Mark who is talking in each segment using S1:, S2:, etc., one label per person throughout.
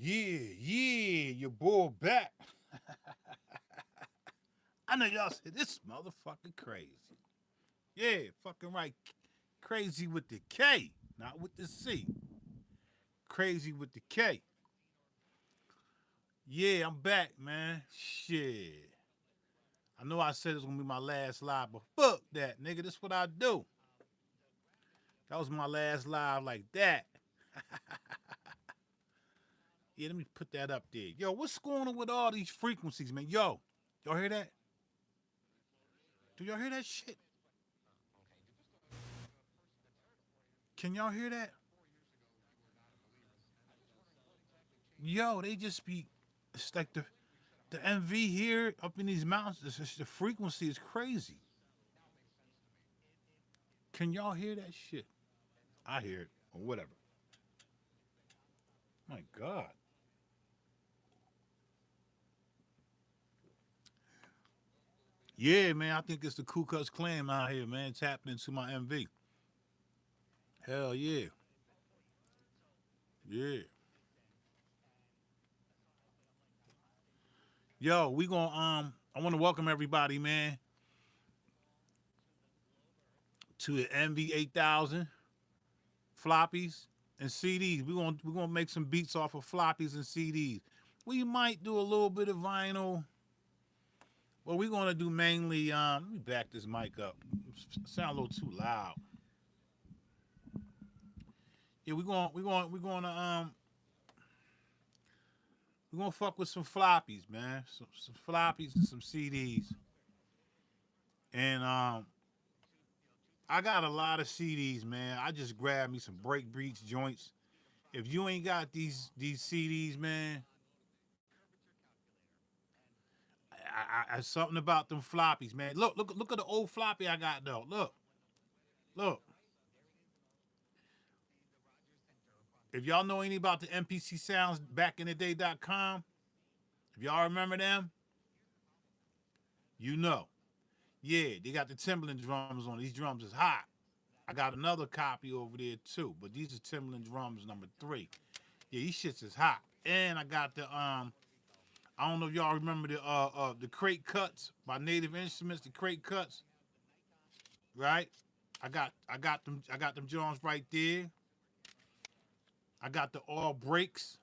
S1: Yeah, your boy back. I know y'all said this motherfucker crazy. Yeah, fucking right. Crazy with the K, not with the C. Crazy with the K. Yeah, I'm back, man. Shit. I know I said it was gonna be my last live, but fuck that, nigga. This what I do. That was my last live like that. Yeah, let me put that up there. Yo, what's going on with all these frequencies, man? Yo, y'all hear that? Do y'all hear that shit? Can y'all hear that? Yo, they just be. It's like the MV here up in these mountains. The frequency is crazy. Can y'all hear that shit? I hear it or whatever. My God. Yeah, man. I think it's the Ku Klux Klan out here, man. Tapping into my MV. Hell yeah, yeah. Yo, we gonna I want to welcome everybody, man, to the MV-8000 floppies and CDs. We gonna make some beats off of floppies and CDs. We might do a little bit of vinyl. Well, we're gonna do mainly. Let me back this mic up. Sound a little too loud. Yeah, we're gonna fuck with some floppies, man. Some floppies and some CDs. And I got a lot of CDs, man. I just grabbed me some break beats joints. If you ain't got these CDs, man, something about them floppies, man. Look at the old floppy I got though. Look. If y'all know any about the MPC sounds back in the day.com, if y'all remember them, you know. Yeah, they got the Timberland drums on. These drums is hot. I got another copy over there too, but these are Timberland drums number 3. Yeah, these shits is hot. And I got the I don't know if y'all remember the crate cuts by Native Instruments, the crate cuts, right? I got them drums right there. I got the all breaks,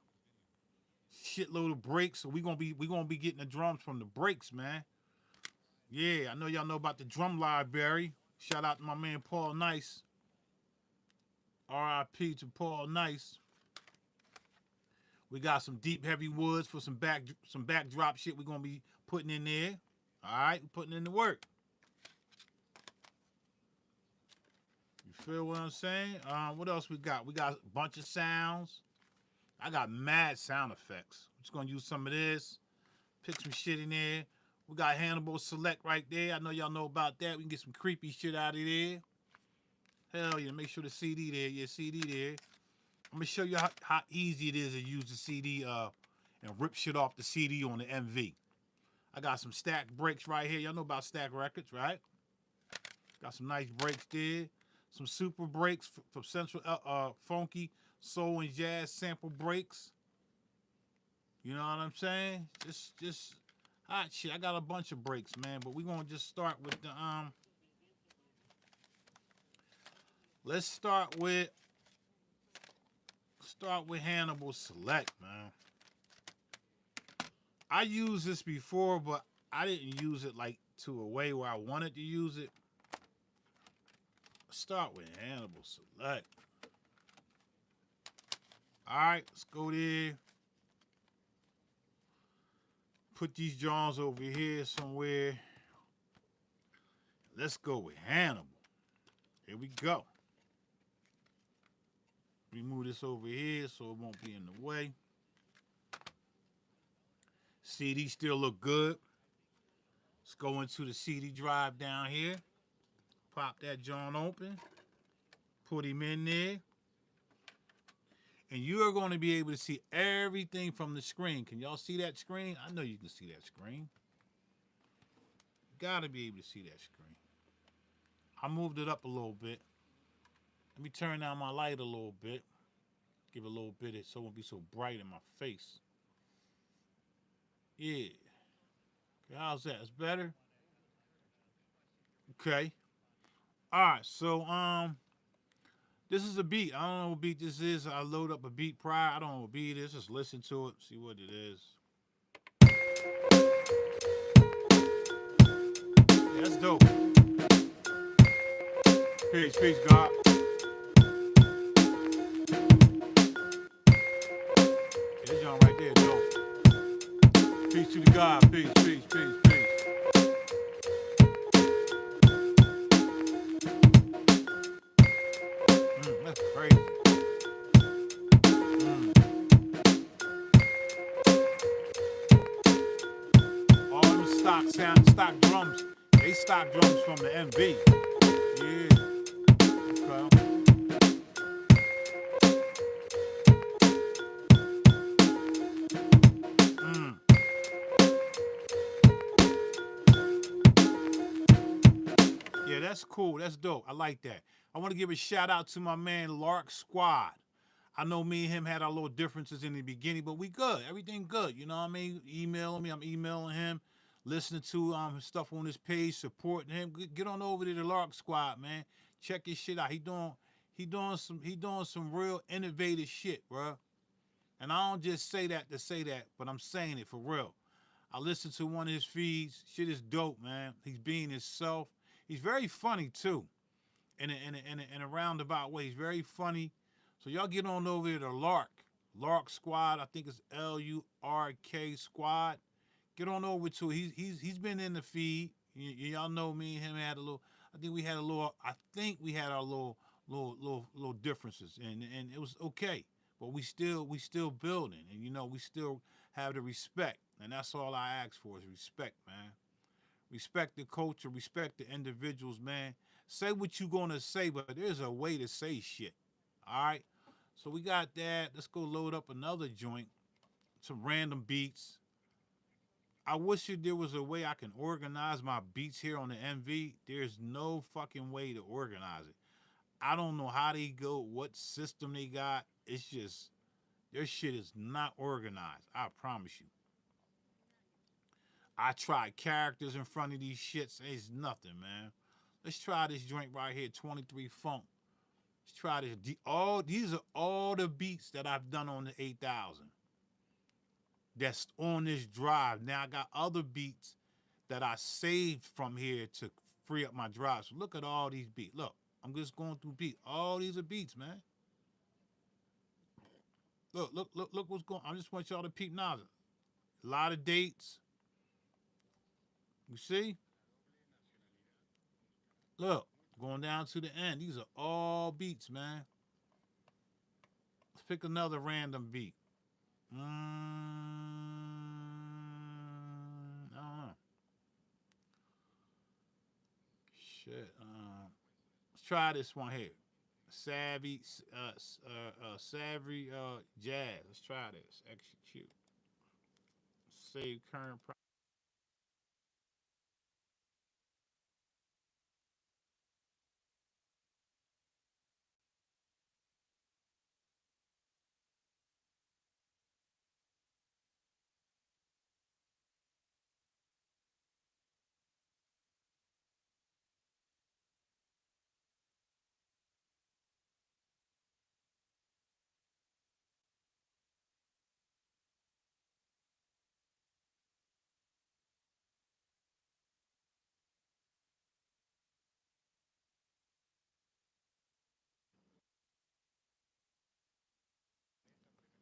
S1: shitload of breaks. So we gonna be getting the drums from the breaks, man. Yeah, I know y'all know about the drum library. Shout out to my man Paul Nice. R.I.P. to Paul Nice. We got some deep heavy woods for some backdrop shit we're gonna be putting in there. All right, we putting in the work. You feel what I'm saying? What else we got? We got a bunch of sounds. I got mad sound effects. I'm just gonna use some of this. Pick some shit in there. We got Hannibal Select right there. I know y'all know about that. We can get some creepy shit out of there. Hell yeah, make sure the CD there. Yeah, CD there. I'm gonna show you how easy it is to use the CD and rip shit off the CD on the MV. I got some stack breaks right here. Y'all know about stack records, right? Got some nice breaks there. Some super breaks from Central Funky Soul and Jazz sample breaks. You know what I'm saying? Just hot shit. I got a bunch of breaks, man. But we're gonna just start with the let's start with Hannibal Select, man. I used this before, but I didn't use it like to a way where I wanted to use it. Let's start with Hannibal Select. All right, let's go there. Put these Johns over here somewhere. Let's go with Hannibal. Here we go. Remove this over here so it won't be in the way. CD still look good. Let's go into the CD drive down here. Pop that John open. Put him in there. And you are going to be able to see everything from the screen. Can y'all see that screen? I know you can see that screen. Gotta be able to see that screen. I moved it up a little bit. Let me turn down my light a little bit. Give it a little bit so it won't be so bright in my face. Yeah. Okay, how's that? It's better? Okay. Alright, so this is a beat. I don't know what beat this is. I load up a beat prior. I don't know what beat it is. Just listen to it, see what it is. Yeah, that's dope. Peace, peace, God. Yeah, this joint right there, dope. Peace to the God. Peace, peace, peace, peace. That's crazy. All them stock sound, stock drums. They stock drums from the MV. Yeah. Okay. Yeah, that's cool. That's dope. I like that. I want to give a shout out to my man Lark Squad. I know me and him had our little differences in the beginning, but we good. Everything good. You know what I mean? Emailing me, I'm emailing him, listening to stuff on his page, supporting him. Get on over to the Lark Squad, man. Check his shit out. He doing some real innovative shit, bro. And I don't just say that to say that, but I'm saying it for real. I listened to one of his feeds. Shit is dope, man. He's being himself. He's very funny too, in a roundabout way. He's very funny. So y'all get on over to the Lark Squad. I think it's LURK Squad. Get on over to it. He's been in the feed. Y'all know me and him had a little. I think we had a little. I think we had our little differences, and it was okay. But we still building, and we still have the respect, and that's all I ask for is respect, man. Respect the culture, respect the individuals, man. Say what you gonna say, but there's a way to say shit. All right. So we got that. Let's go load up another joint. Some random beats. I wish there was a way I can organize my beats here on the MV. There's no fucking way to organize it. I don't know how they go, what system they got. It's just their shit is not organized. I promise you. I tried characters in front of these shits. It's nothing, man. Let's try this joint right here, 23 Funk. Let's try this. These are all the beats that I've done on the 8000. That's on this drive. Now I got other beats that I saved from here to free up my drive. So look at all these beats. Look, I'm just going through beats. All these are beats, man. Look what's going on. I just want y'all to peep now. A lot of dates. You see? Look, going down to the end. These are all beats, man. Let's pick another random beat. I don't know. Shit. Let's try this one here. Savvy Jazz. Let's try this. Execute. Save current.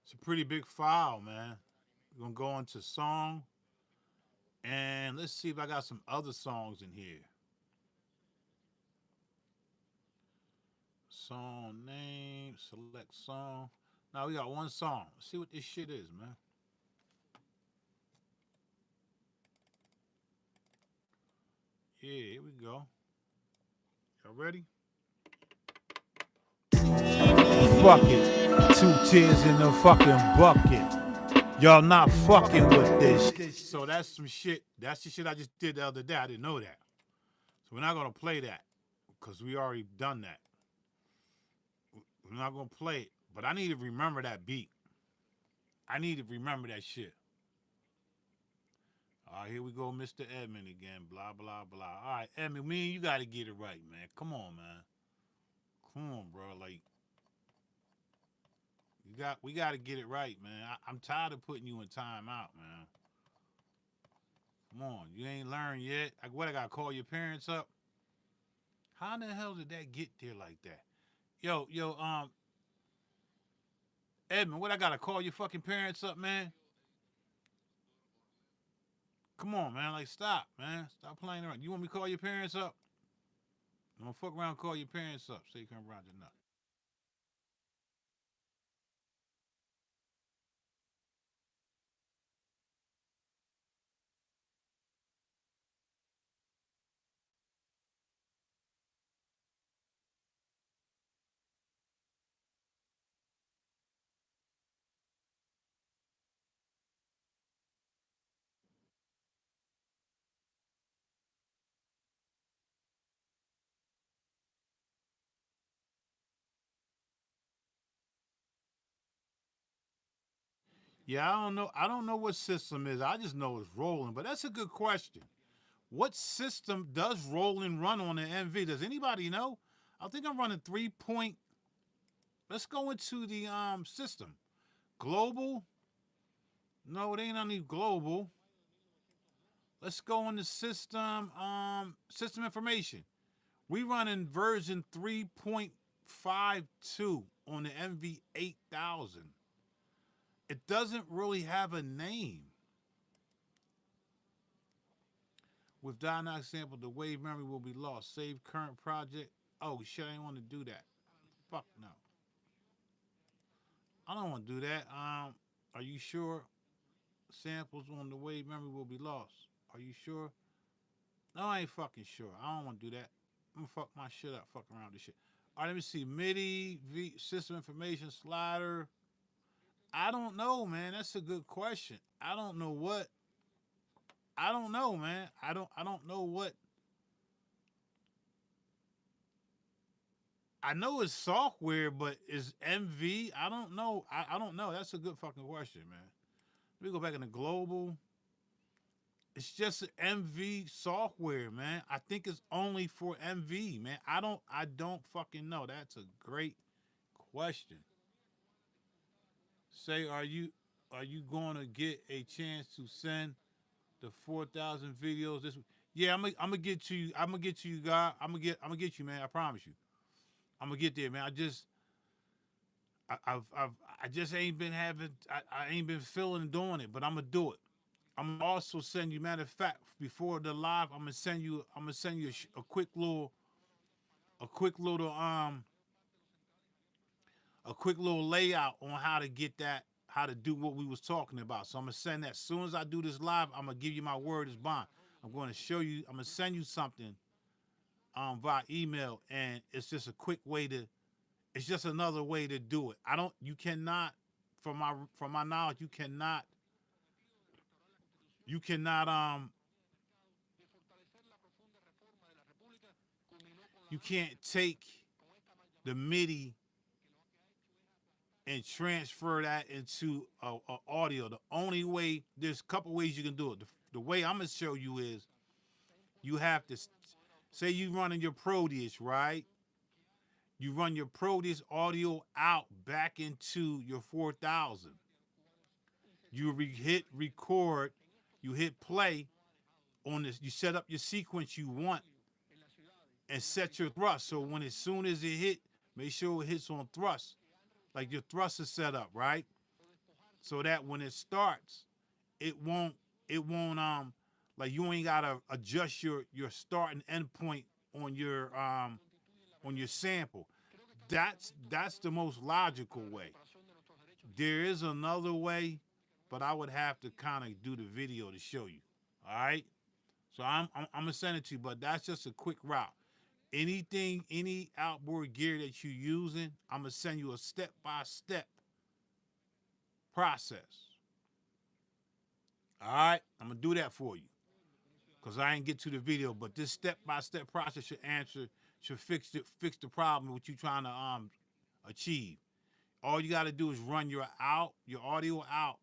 S1: It's a pretty big file, man. We're gonna go into song, and let's see if I got some other songs in here. Song name, select song. Now we got one song. Let's see what this shit is, man. Yeah, here we go. Y'all ready? Fuck it. Two tears in the fucking bucket. Y'all not fucking with this. So that's some shit. That's the shit I just did the other day. I didn't know that. So we're not gonna play that because we already done that. We're not gonna play it. But I need to remember that beat. I need to remember that shit. All right, here we go, Mr. Edmund again. Blah blah blah. All right, Edmund, me and you got to get it right, man. Come on, man. Come on, bro. Like we got to get it right, man. I'm tired of putting you in timeout, man. Come on, you ain't learned yet. What I got to call your parents up? How in the hell did that get there like that? Yo, Edmund, what I got to call your fucking parents up, man? Come on, man. Like, stop, man. Stop playing around. You want me to call your parents up? I'm gonna fuck around and call your parents up so you come around your nut. Yeah, I don't know. I don't know what system is. I just know it's rolling. But that's a good question. What system does rolling run on the MV? Does anybody know? I think I'm running 3 point. Let's go into the system. Global. No, it ain't any global. Let's go into system. System information. We running version 3.52 on the MV-8000. It doesn't really have a name. With diagnostic sample, the wave memory will be lost. Save current project. Oh shit, I didn't want to do that. Fuck no. I don't want to do that. Are you sure samples on the wave memory will be lost? Are you sure? No, I ain't fucking sure. I don't want to do that. I'm gonna fuck my shit up. Fuck around with this shit. All right, let me see. MIDI, system information slider. I don't know, man. That's a good question. I don't know what. I don't know, man. I don't know what. I know it's software, but is MV? I don't know. I don't know. That's a good fucking question, man. Let me go back in the global. It's just MV software, man. I think it's only for MV, man. I don't fucking know. That's a great question. Say, are you going to get a chance to send the 4,000 videos this week? Yeah, I'm gonna get to you. I'm gonna get to you, guy. I'm gonna get you, man. I promise you. I'm gonna get there, man. I just ain't been having. I ain't been feeling doing it, but I'm gonna do it. I'm gonna also send you. Matter of fact, before the live, I'm gonna send you. I'm gonna send you a quick little a quick little layout on how to get that, how to do what we was talking about. So I'm gonna send that. As soon as I do this live, I'm gonna give you my word as bond. I'm going to show you. I'm gonna send you something via email, and it's just a quick way to. It's just another way to do it. I don't. You cannot, from my knowledge, you cannot you can't take the MIDI and transfer that into a audio. The only way, there's a couple ways you can do it. The way I'm gonna show you is you have to say you running your Proteus, right? You run your Proteus audio out back into your 4000. You hit record, you hit play on this. You set up your sequence you want and set your thrust. So when as soon as it hit, make sure it hits on thrust, like your thrust is set up, right? So that when it starts, it won't like you ain't gotta adjust your start and end point on your sample. That's the most logical way. There is another way, but I would have to kind of do the video to show you. All right. So I'm gonna send it to you, but that's just a quick route. Anything, any outboard gear that you're using, I'm gonna send you a step by step process. All right, I'm gonna do that for you because I ain't get to the video, but this step by step process should fix the problem what you trying to achieve. All you got to do is run your audio out.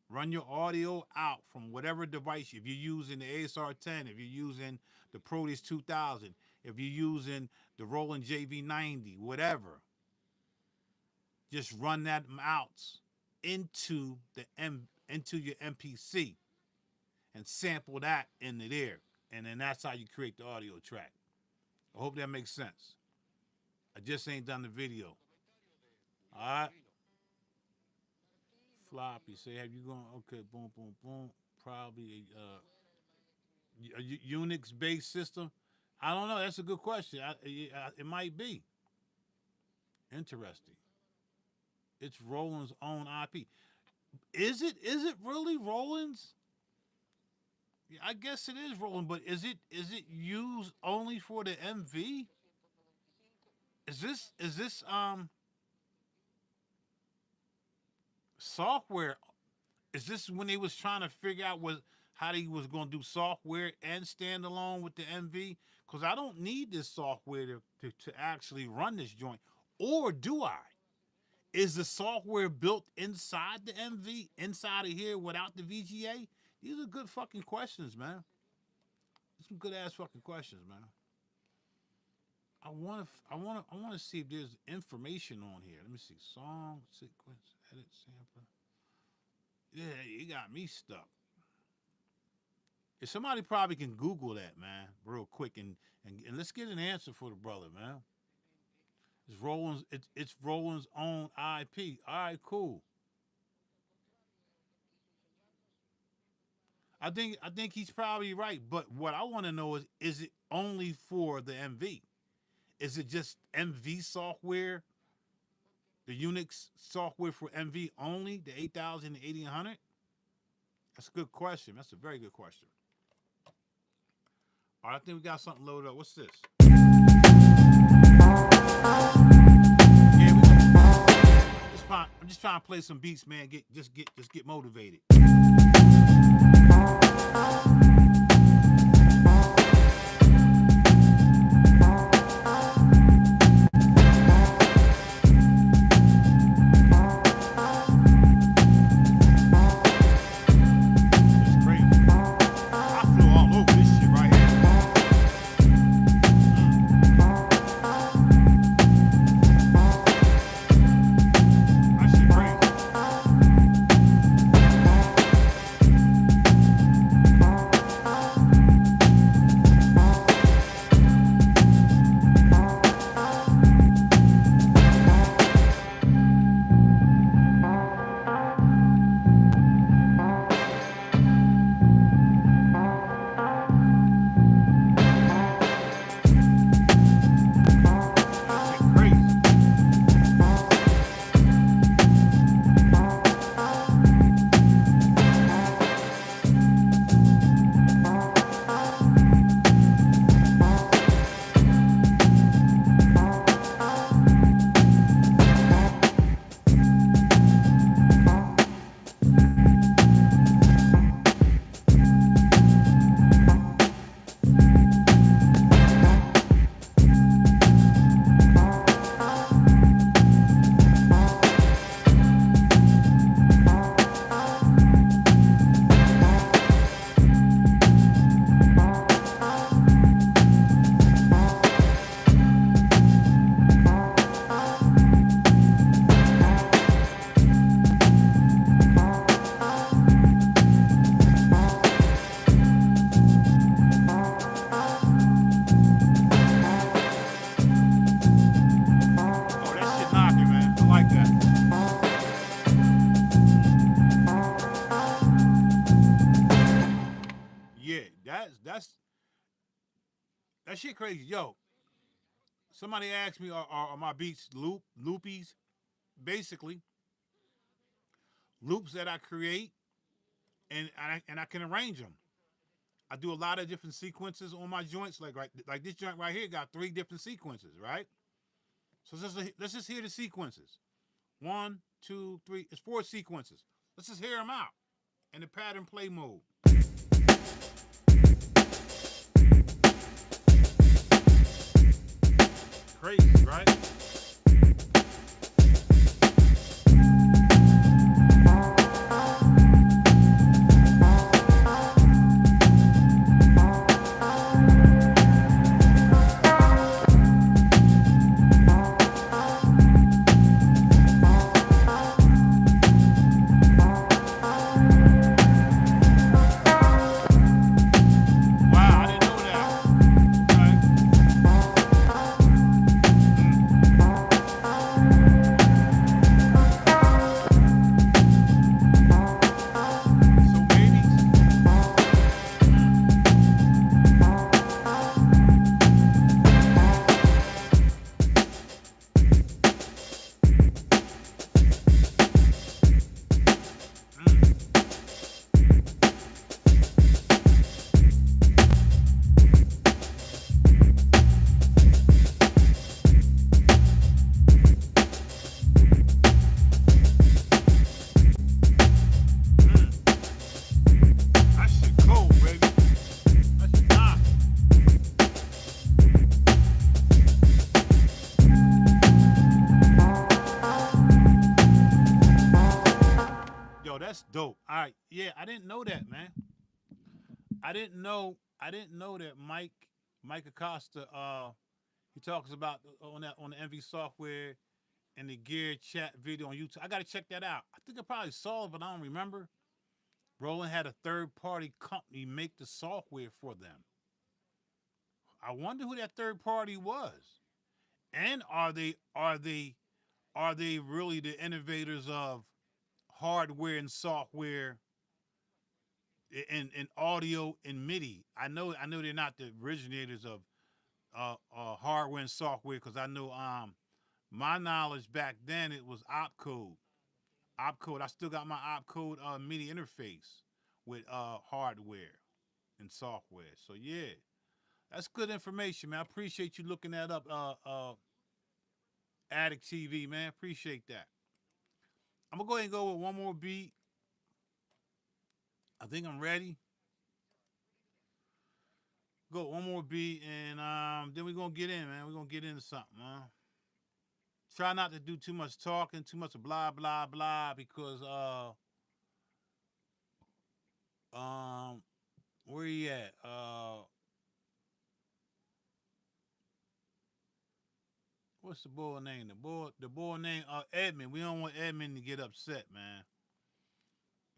S1: Run your audio out from whatever device. If you're using the ASR10, if you're using the Proteus 2000, if you're using the Roland JV90, whatever, just run that out into into your MPC and sample that into there, and then that's how you create the audio track. I hope that makes sense. I just ain't done the video. All right. Floppy say, have you gone? Okay, boom, boom, boom. Probably a Unix-based system. I don't know. That's a good question. It might be. Interesting. It's Roland's own IP. Is it really Roland's? Yeah, I guess it is Roland, but is it used only for the MV? Is this software? Is this when they was trying to figure out how they was gonna do software and stand alone with the MV? Because I don't need this software to actually run this joint. Or do I? Is the software built inside the MV, inside of here without the VGA? These are good fucking questions, man. Some good ass fucking questions, man. I want to see if there's information on here. Let me see. Song, sequence, edit, sampler. Yeah, you got me stuck. If somebody probably can Google that, man, real quick, and let's get an answer for the brother, man. It's Roland's own IP. All right, cool. I think he's probably right, but what I want to know is it only for the MV? Is it just MV software, the Unix software for MV only, the 8000 and 8100? That's a good question. That's a very good question. All right, I think we got something loaded up. What's this? I'm just trying to play some beats, man. Just get motivated. That shit crazy. Yo, somebody asked me, are my beats loopies? Basically, loops that I create and I can arrange them. I do a lot of different sequences on my joints. Like this joint right here got 3 different sequences, right? So let's just hear the sequences. 1, 2, 3. It's 4 sequences. Let's just hear them out in the pattern play mode. Crazy, right? Dope. All right. Yeah, I didn't know that, man. I didn't know that Mike Acosta he talks about on the MV software and the gear chat video on YouTube. I gotta check that out. I think I probably saw it, but I don't remember. Roland had a third party company make the software for them. I wonder who that third party was. And are they really the innovators of hardware and software and audio and MIDI? I know they're not the originators of hardware and software because I know my knowledge back then it was opcode. Opcode. I still got my opcode MIDI interface with hardware and software. So yeah, that's good information, man. I appreciate you looking that up, Addict TV, man. Appreciate that. I'm gonna go ahead and go with one more beat. I think I'm ready. Go one more beat, and then we're gonna get in, man. We're gonna get into something, man. Try not to do too much talking, too much blah blah blah, because um where you at? What's the boy name? The boy name Edmund. We don't want Edmund to get upset, man.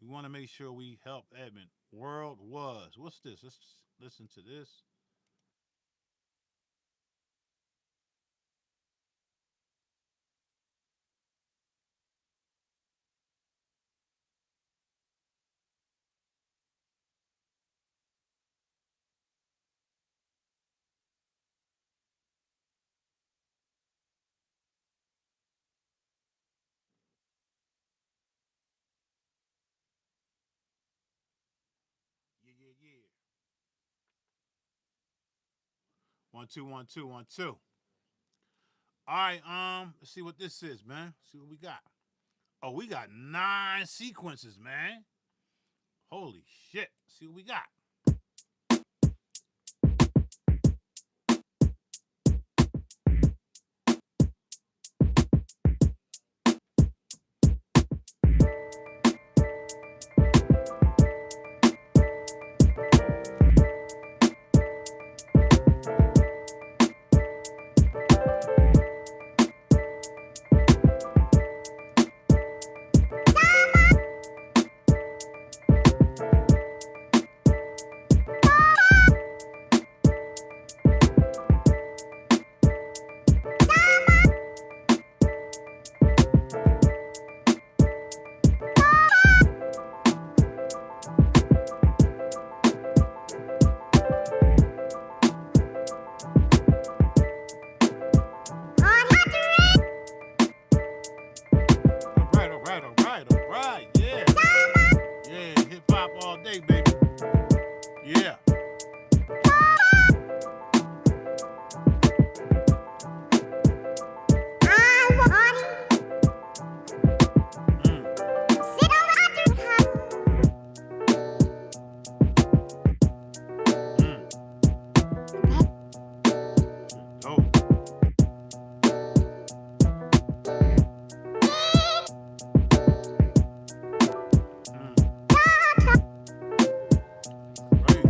S1: We want to make sure we help Edmund. World was. What's this? Let's listen to this. Yeah, yeah, yeah. 1 2 1 2 1 2. All right, let's see what this is, man. See what we got. Oh, we got 9 sequences, man. Holy shit. See what we got. All right, all right, all right, all right. Yeah. Yeah, hip hop all day, baby. Yeah. Mm, mm. Dope. Mm. Crazy.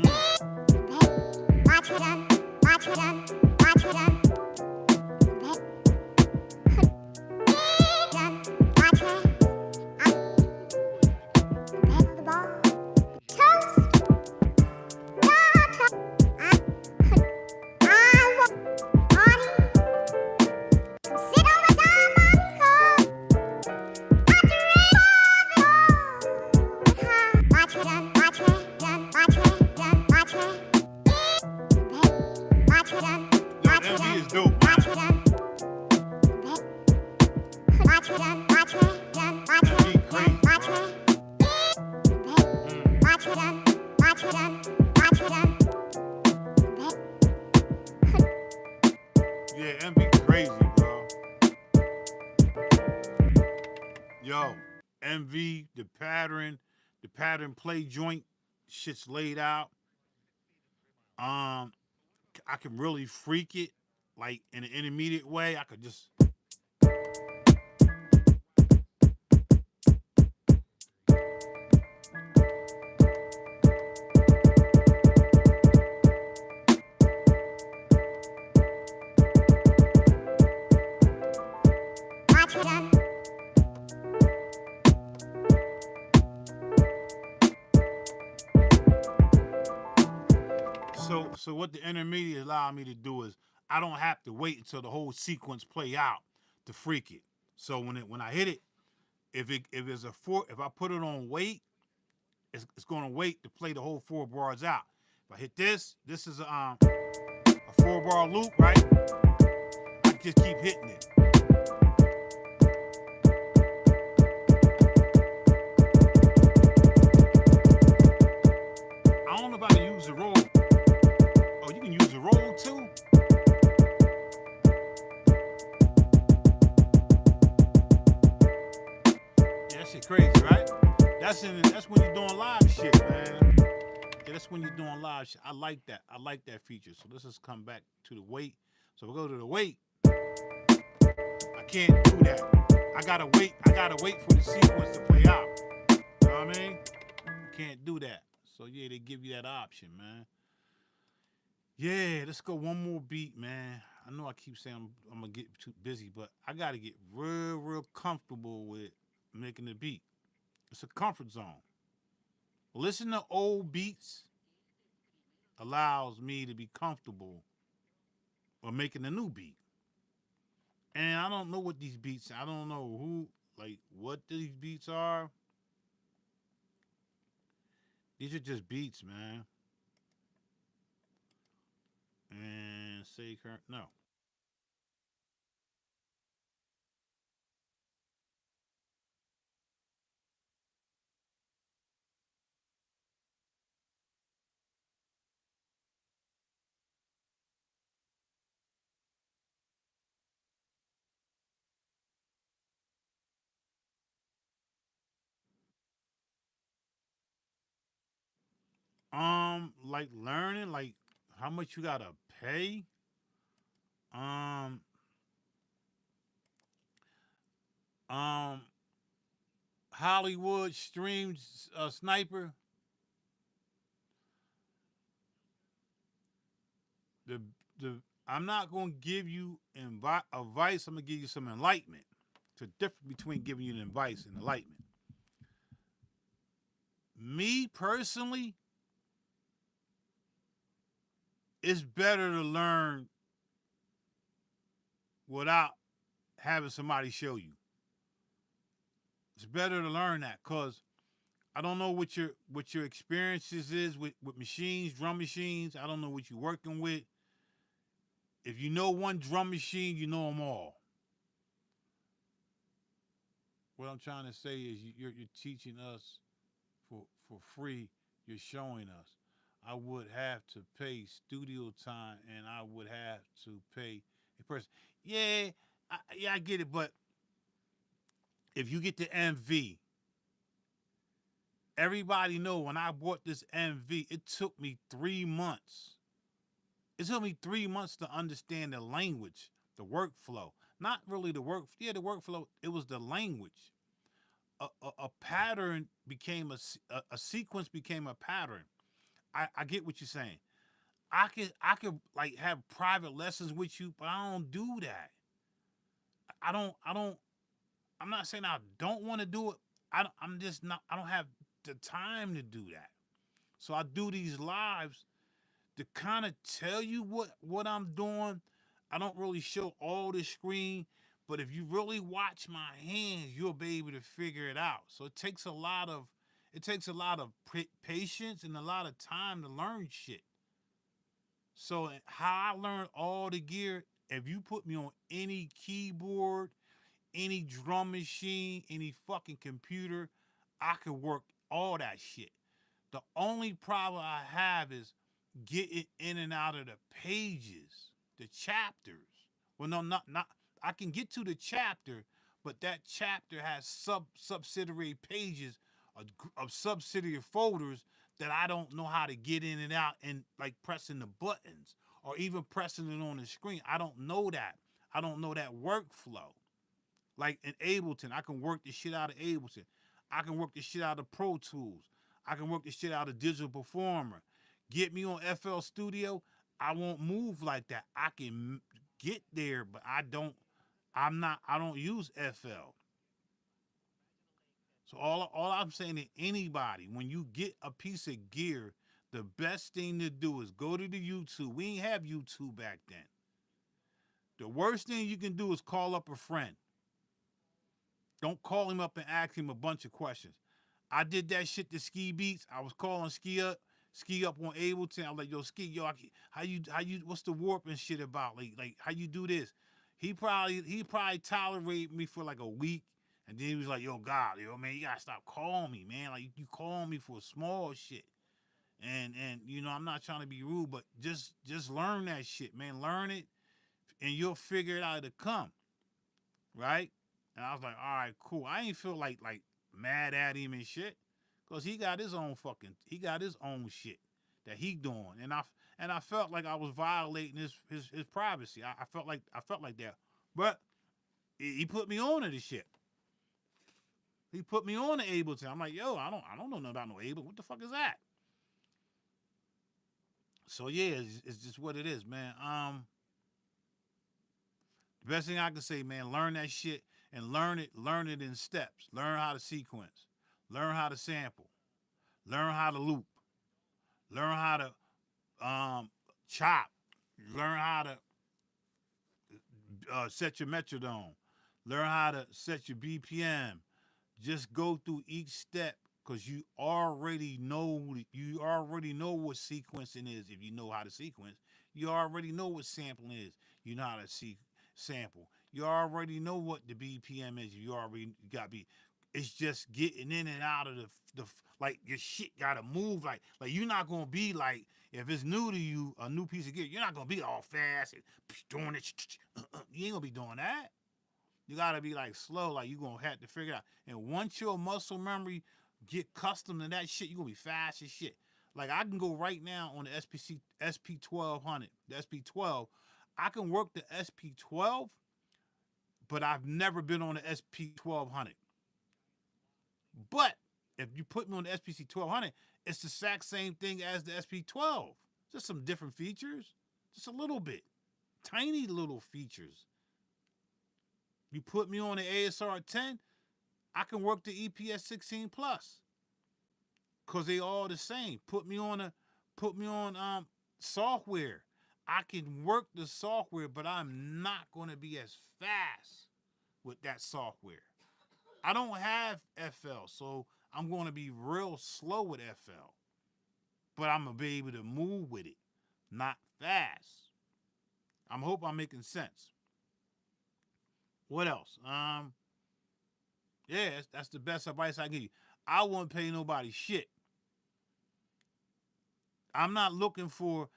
S1: Mm. Yo, MV is dope, man. MV crazy, bro. Mm. Yeah, MV crazy, bro. Yo, MV, the pattern play joint, shit's laid out. I can really freak it. like in an intermediate way, I could just. So what the intermediate allow me to do is I don't have to wait until the whole sequence play out to freak it. So when I hit it, if it's a four, if I put it on wait, it's going to wait to play the whole 4 bars out. If I hit this is a 4 bar loop, right? I just keep hitting it. I don't know if I can use the roll. Oh, you can use the roll too? Yeah, that shit crazy, right? That's when you're doing live shit, man. Yeah, that's when you're doing live shit. I like that. I like that feature. So let's just come back to the wait. So we go to the wait. I can't do that. I gotta wait. I gotta wait for the sequence to play out. You know what I mean? Can't do that. So yeah, they give you that option, man. Yeah, let's go one more beat, man. I know I keep saying I'm gonna get too busy, but I gotta get real comfortable with making the beat. It's a comfort zone. Listen to old beats allows me to be comfortable with making a new beat. And I don't know what these beats. I don't know like, what these beats are. These are just beats, man. And say current. No. Like learning, like how much you gotta pay. Um, um, Hollywood streams Sniper. The the I'm not gonna give you advice. I'm gonna give you some enlightenment. It's a difference between giving you an advice and enlightenment. Me personally, it's better to learn without having somebody show you. It's better to learn that because I don't know what your experiences is with machines, drum machines. I don't know what you're working with. If you know one drum machine, you know them all. What I'm trying to say is you're teaching us for free. You're showing us. I would have to pay studio time, and I would have to pay a person. Yeah, I get it, but if you get the MV, everybody know when I bought this MV, it took me 3 months. It took me 3 months to understand the language, the workflow. Not really the work. Yeah, the workflow. It was the language. A pattern became a sequence became a pattern. I get what you're saying. I could like have private lessons with you, but I don't do that. I don't. I'm not saying I don't want to do it. I'm just not. I don't have the time to do that. So I do these lives to kind of tell you what I'm doing. I don't really show all the screen, but if you really watch my hands, you'll be able to figure it out. So it takes a lot of patience and a lot of time to learn shit. So how I learned all the gear, if you put me on any keyboard, any drum machine, any fucking computer, I could work all that shit. The only problem I have is getting in and out of the pages, the chapters. Well, no, not. I can get to the chapter, but that chapter has subsidiary pages of subsidiary folders that I don't know how to get in and out and like pressing the buttons or even pressing it on the screen. I don't know that. I don't know that workflow. Like in Ableton, I can work the shit out of Ableton. I can work the shit out of Pro Tools. I can work the shit out of Digital Performer. Get me on FL Studio, I won't move like that. I can get there, but I don't use FL. So all I'm saying to anybody, when you get a piece of gear, the best thing to do is go to the YouTube. We ain't have YouTube back then. The worst thing you can do is call up a friend. Don't call him up and ask him a bunch of questions. I did that shit to Ski Beats. I was calling Ski up on Ableton. I was like, yo, Ski, yo, how you, what's the warp and shit about? Like how you do this? He probably tolerated me for like a week, and then he was like, yo, God, yo, man, you gotta stop calling me, man. Like you calling me for small shit. And you know, I'm not trying to be rude, but just learn that shit, man. Learn it, and you'll figure it out to come, right? And I was like, all right, cool. I ain't feel like mad at him and shit, cause he got his own shit that he doing, and I felt like I was violating his privacy. I felt like that, but he put me on to this shit. He put me on to Ableton. I'm like, yo, I don't know nothing about no Ableton. What the fuck is that? So yeah, it's just what it is, man. The best thing I can say, man, learn that shit and learn it in steps. Learn how to sequence. Learn how to sample. Learn how to loop. Learn how to chop. Learn how to set your metronome. Learn how to set your BPM. Just go through each step, because you already know what sequencing is. If you know how to sequence, you already know what sampling is. You know how to sample. You already know what the BPM is. You already got be. It's just getting in and out of the like your shit gotta move like you're not gonna be like, if it's new to you, a new piece of gear, you're not gonna be all fast and doing it. You ain't gonna be doing that. You gotta be like slow, like you gonna have to figure it out. And once your muscle memory get accustomed to that shit, you gonna be fast as shit. Like I can go right now on the SP1200, the SP12. I can work the SP12, but I've never been on the SP1200. But if you put me on the SPC 1200, it's the exact same thing as the SP12. Just some different features, just a little bit, tiny little features. You put me on the ASR 10, I can work the EPS 16 plus, cause they all the same. Put me on software. I can work the software, but I'm not gonna be as fast with that software. I don't have FL, so I'm gonna be real slow with FL. But I'm gonna be able to move with it, not fast. I hope I'm making sense. What else? Yeah, that's the best advice I give you. I won't pay nobody shit. I'm not looking for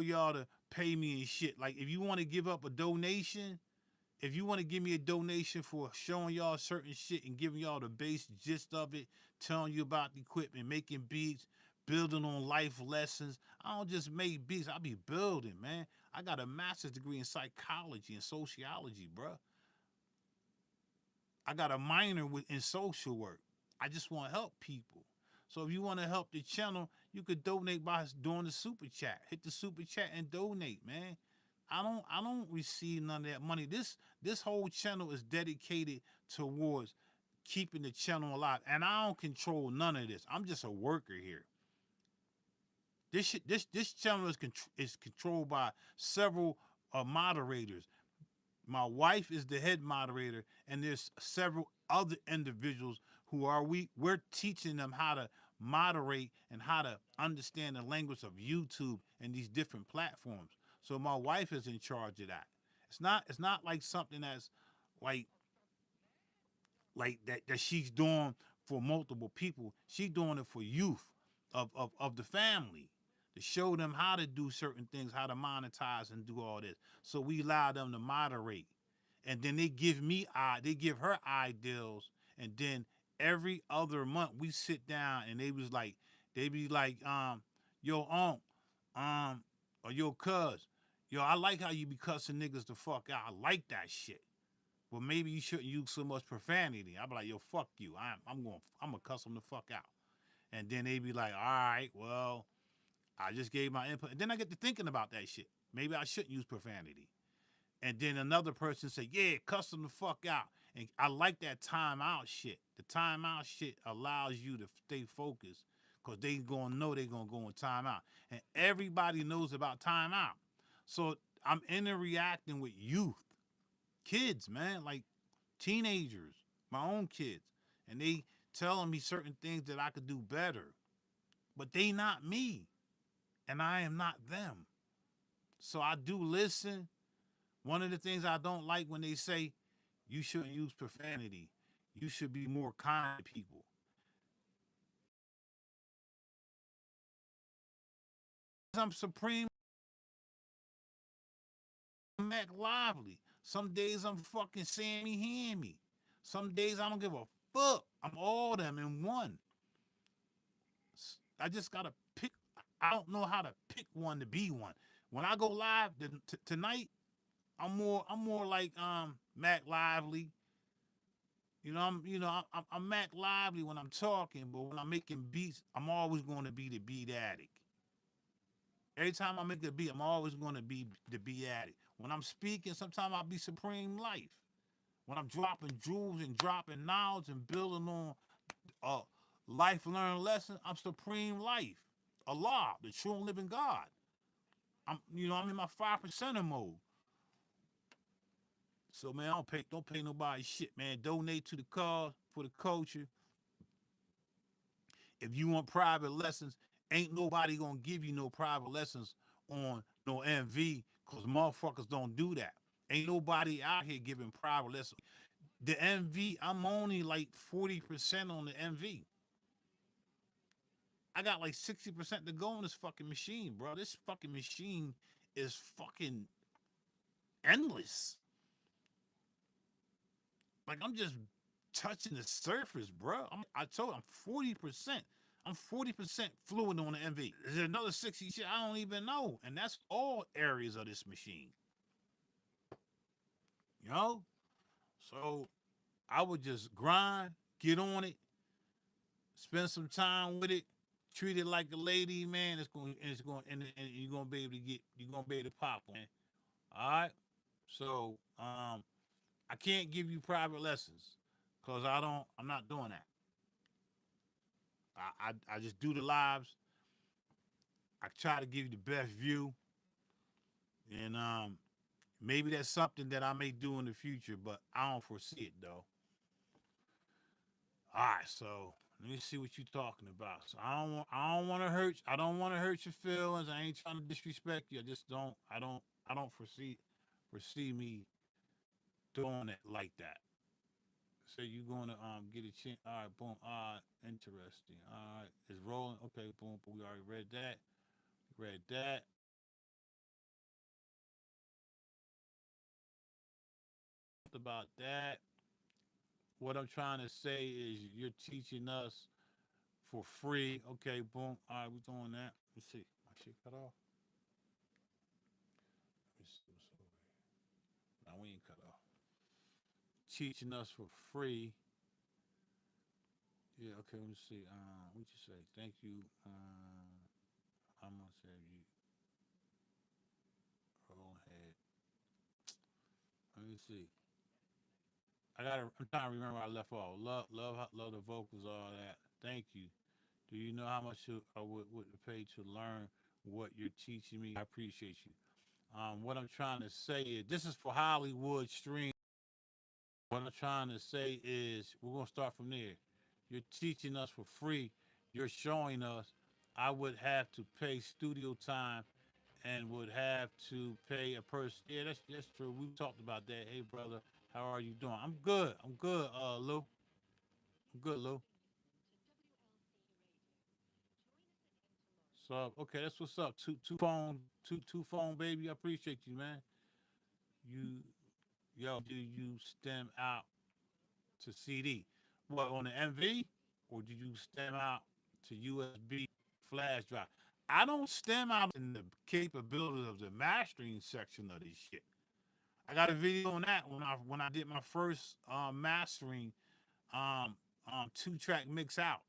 S1: y'all to pay me and shit. Like if you want to give up a donation, if you want to give me a donation for showing y'all certain shit and giving y'all the base gist of it, telling you about the equipment, making beats, building on life lessons. I don't just make beats, I be building, man. I got a master's degree in psychology and sociology, bruh. I got a minor in social work. I just want to help people. So if you want to help the channel, you could donate by doing the super chat. Hit the super chat and donate, man. I don't receive none of that money. This whole channel is dedicated towards keeping the channel alive, and I don't control none of this. I'm just a worker here. This channel is controlled by several moderators. My wife is the head moderator, and there's several other individuals who we're teaching them how to moderate and how to understand the language of YouTube and these different platforms. So my wife is in charge of that. It's not like something that's like that she's doing for multiple people. She's doing it for youth of the family, to show them how to do certain things, how to monetize and do all this. So we allow them to moderate. And then they give her ideals, and then every other month we sit down and they be like, yo, Or yo, cuz, yo, I like how you be cussing niggas the fuck out. I like that shit. Well, maybe you shouldn't use so much profanity. I be like, yo, fuck you. I'm gonna cuss them the fuck out. And then they be like, all right, well, I just gave my input. And then I get to thinking about that shit. Maybe I shouldn't use profanity. And then another person say, yeah, cuss them the fuck out. And I like that timeout shit. The timeout shit allows you to stay focused because they gonna know they gonna go in timeout. And everybody knows about timeout. So I'm interacting with youth, kids, man, like teenagers, my own kids. And they telling me certain things that I could do better. But they not me. And I am not them. So I do listen. One of the things I don't like when they say you shouldn't use profanity. You should be more kind to people. I'm supreme Mac Lively. Some days I'm fucking Sammy Hammy. Some days I don't give a fuck. I'm all them in one. I just gotta pick. I don't know how to pick one to be one. When I go live tonight, I'm more like Mac Lively. I'm Mac Lively when I'm talking, but when I'm making beats, I'm always going to be the beat addict. Every time I make a beat, I'm always going to be the beat addict. When I'm speaking, sometimes I'll be Supreme Life. When I'm dropping jewels and dropping knowledge and building on uh, life learned lessons, I'm Supreme Life. Allah, the true and living God. I'm in my 5%er mode. So man, don't pay nobody shit, man. Donate to the cause for the culture. If you want private lessons, ain't nobody gonna give you no private lessons on no MV because motherfuckers don't do that. Ain't nobody out here giving private lessons. The MV, I'm only like 40% on the MV. I got like 60% to go on this fucking machine, bro. This fucking machine is fucking endless. Like I'm just touching the surface, bro. I told you, I'm 40%. I'm 40% fluid on the MV. There's another 60 shit I don't even know. And that's all areas of this machine. You know? So I would just grind, get on it, spend some time with it, treat it like a lady, man. And you're gonna be able to pop on. All right. So I can't give you private lessons because I'm not doing that. I just do the lives. I try to give you the best view, and maybe that's something that I may do in the future, but I don't foresee it though. All right, so let me see what you're talking about. So I don't want to hurt. I don't want to hurt your feelings. I ain't trying to disrespect you. I just don't. I don't foresee me doing it like that. So you gonna get a chance. All right, boom. Interesting. All right, it's rolling. Okay, boom. But we already read that. Read that. About that. What I'm trying to say is you're teaching us for free. Okay, boom. All right, we're doing that. Let's see. My shit cut off. Let's see what's over here. No, we ain't cut off. Teaching us for free. Yeah, okay, let me see. What you say? Thank you. I'm gonna say you roll ahead. Let me see. I'm trying to remember where I left off. Love the vocals, all that. Thank you. Do you know how much I would pay to learn what you're teaching me? I appreciate you. What I'm trying to say is this is for Hollywood Stream. What I'm trying to say is we're gonna start from there. You're teaching us for free. You're showing us. I would have to pay studio time and would have to pay a person. Yeah, that's true. We talked about that. Hey brother, how are you doing? I'm good. I'm good, Lou. I'm good, Lou. So okay, that's what's up. Two phone baby. I appreciate you, man. You do you stem out to CD? What on the MV or did you stem out to USB flash drive? I don't stem out in the capability of the mastering section of this shit. I got a video on that when I did my first mastering um, 2-track mix out.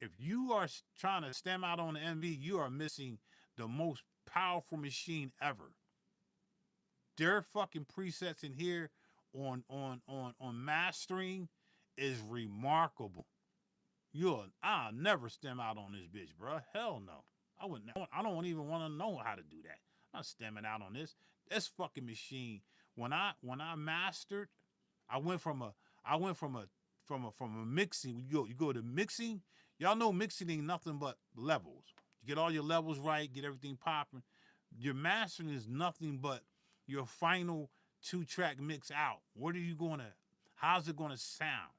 S1: If you are trying to stem out on the MV, you are missing the most powerful machine ever. Their fucking presets in here on mastering is remarkable. I'll never stem out on this bitch, bro. Hell no. I wouldn't. I don't even want to know how to do that. I'm not stemming out on this. This fucking machine. When I mastered, I went from a I went from a mixing. You go to mixing. Y'all know mixing ain't nothing but levels. You get all your levels right, get everything popping. Your mastering is nothing but your final 2-track mix out. What are you gonna? How's it gonna sound?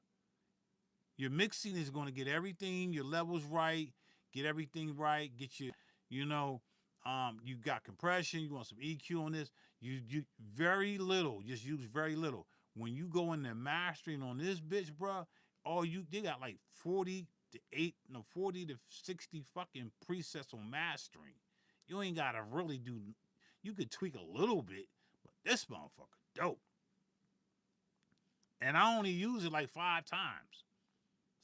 S1: Your mixing is going to get everything, your levels right, get everything right, get your, you know, you got compression, you want some EQ on this. You very little, just use very little. When you go in there mastering on this bitch, bro, they got like 40 to 60 fucking presets on mastering. You ain't gotta really do. You could tweak a little bit, but this motherfucker dope. And I only use it like 5 times.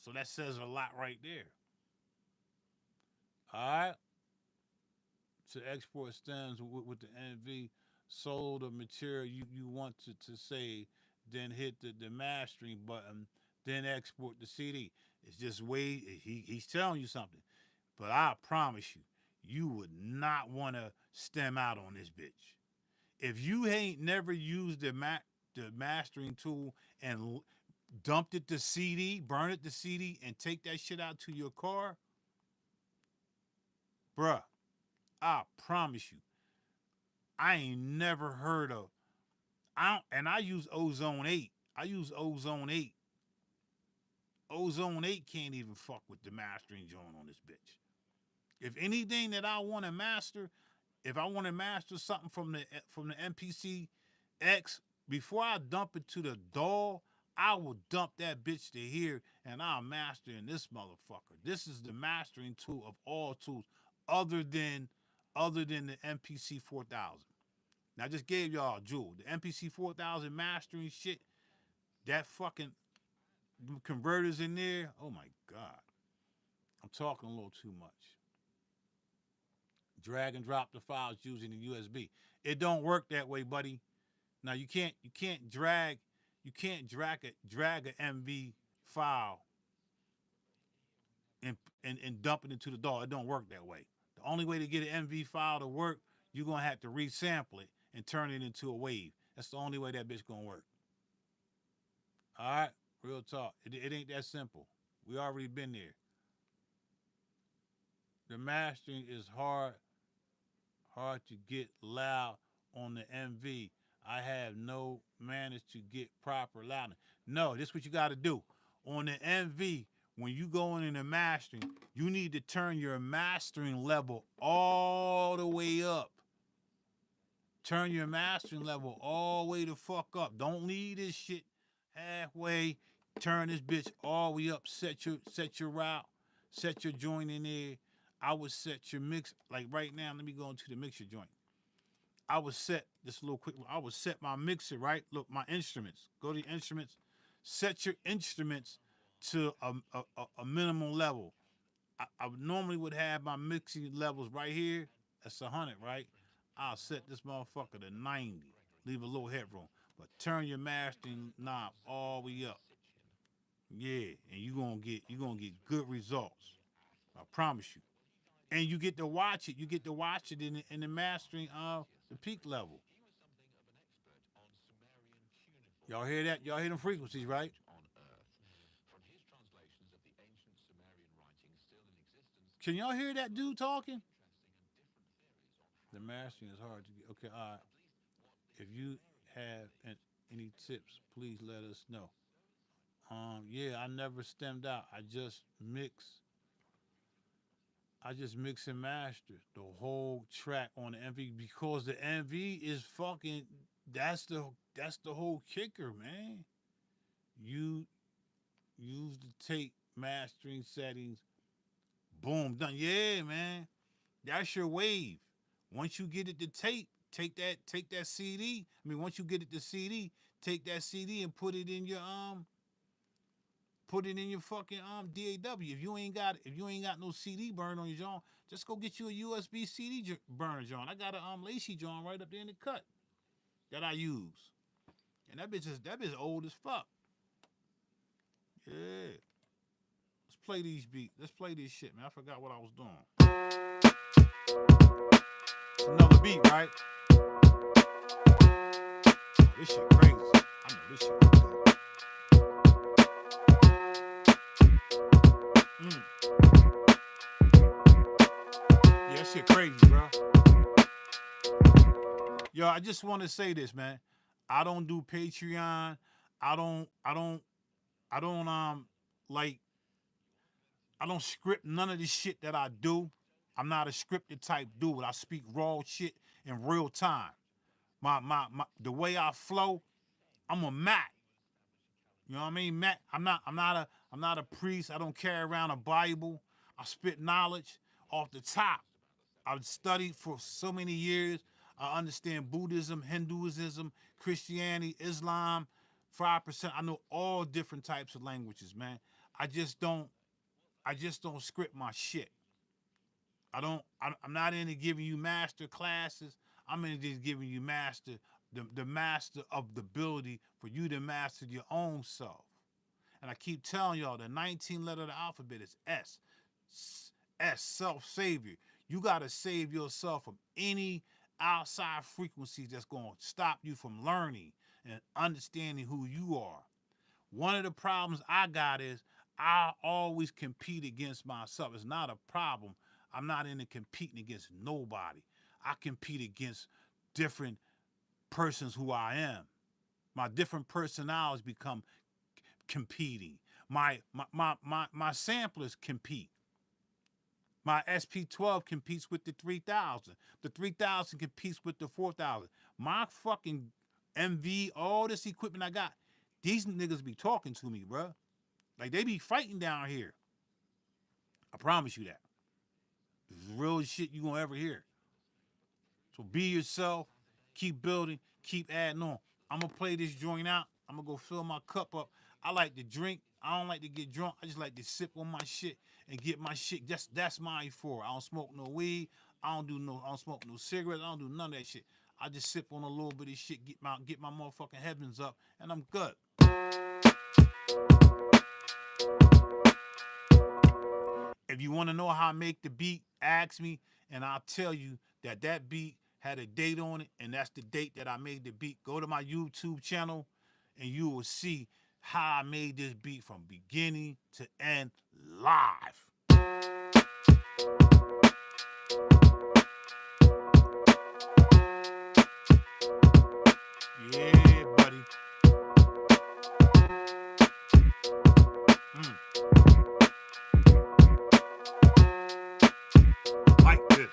S1: So that says a lot right there. All right. To export stems with the NV, sold the material you want to save, then hit the mastering button, then export the CD. It's just he's telling you something. But I promise you, you would not want to stem out on this bitch. If you ain't never used the mastering tool and dumped it to CD, burn it to CD, and take that shit out to your car, bruh, I promise you, I ain't never heard of. I use Ozone 8. I use Ozone 8. Ozone 8 can't even fuck with the mastering joint on this bitch. If anything that I want to master, if I want to master something from the MPC X, before I dump it to the DAW, I will dump that bitch to here and I'll master in this motherfucker. This is the mastering tool of all tools, other than the MPC 4000. Now I just gave y'all a jewel. The MPC 4000 mastering shit, that fucking converters in there. Oh my god, I'm talking a little too much. Drag and drop the files using the USB. It don't work that way, buddy. Now you can't drag a MV file and dump it into the DAW. It don't work that way. The only way to get an MV file to work, you're gonna have to resample it and turn it into a wave. That's the only way that bitch gonna work. All right, real talk. It ain't that simple. We already been there. The mastering is hard to get loud on the MV. I have no managed to get proper loudness. No, this is what you got to do. On the MV, when you go in the mastering, you need to turn your mastering level all the way up. Turn your mastering level all the way the fuck up. Don't leave this shit halfway. Turn this bitch all the way up. Set your route. Set your joint in there. I would set your mix. Like right now, let me go into the mixer joint. I would set this little quick. I would set my mixer, right? Look, my instruments. Go to the instruments. Set your instruments to a minimal level. I normally would have my mixing levels right here. That's 100, right? I'll set this motherfucker to 90. Leave a little headroom. But turn your mastering knob all the way up. Yeah, and you're gonna get good results. I promise you. And you get to watch it. You get to watch it in the mastering of the peak level. Y'all hear that? Y'all hear them frequencies, right? Can y'all hear that dude talking? The mastering is hard to get. Okay, all right. If you have any tips, please let us know. Yeah, I never stemmed out. I just mix and master the whole track on the MV because the MV is fucking. That's the whole kicker, man. You use the tape mastering settings. Boom, done. Yeah, man. That's your wave. Once you get it to tape, take that CD. I mean, once you get it to CD, take that CD and put it in your fucking DAW. If you ain't got no CD burn on your joint, just go get you a USB CD burner joint. I got a Lacey joint right up there in the cut that I use, and that bitch old as fuck. Yeah. Let's play these beats. Let's play this shit, man. I forgot what I was doing. It's another beat, right? Oh, this shit crazy. I know this shit crazy. Yeah, that shit crazy, bro. Yo, I just want to say this, man. I don't do Patreon. I don't script none of the shit that I do. I'm not a scripted type dude. I speak raw shit in real time. The way I flow, I'm a Mack. You know what I mean? Mack. I'm not a priest. I don't carry around a Bible. I spit knowledge off the top. I've studied for so many years. I understand Buddhism, Hinduism, Christianity, Islam, 5%. I know all different types of languages, man. I just don't script my shit. I'm not into giving you master classes. I'm into just giving you the master of the ability for you to master your own self. And I keep telling y'all, the 19th letter of the alphabet is S. S, self-savior. You got to save yourself from any outside frequencies that's going to stop you from learning and understanding who you are. One of the problems I got is I always compete against myself. It's not a problem. I'm not into competing against nobody. I compete against different persons who I am. My different personalities become competing. My samplers compete. My SP12 competes with the 3000. The 3000 competes with the 4000. My fucking MV, all this equipment I got, these niggas be talking to me, bro. Like, they be fighting down here. I promise you that. This is real shit you gonna ever hear. So be yourself, keep building, keep adding on. I'm gonna play this joint out. I'm gonna go fill my cup up. I like to drink. I don't like to get drunk. I just like to sip on my shit and get my shit. That's my euphoric. I don't smoke no weed. I don't smoke no cigarettes. I don't do none of that shit. I just sip on a little bit of shit, get my motherfucking heavens up, and I'm good. If you want to know how I make the beat, ask me, and I'll tell you that beat had a date on it, and that's the date that I made the beat. Go to my YouTube channel, and you will see how I made this beat from beginning to end live. Yeah, buddy. Like this.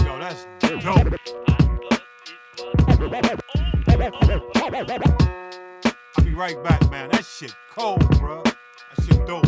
S1: Yo, that's dope. I'll be right back, man. That shit cold, bro. That shit dope.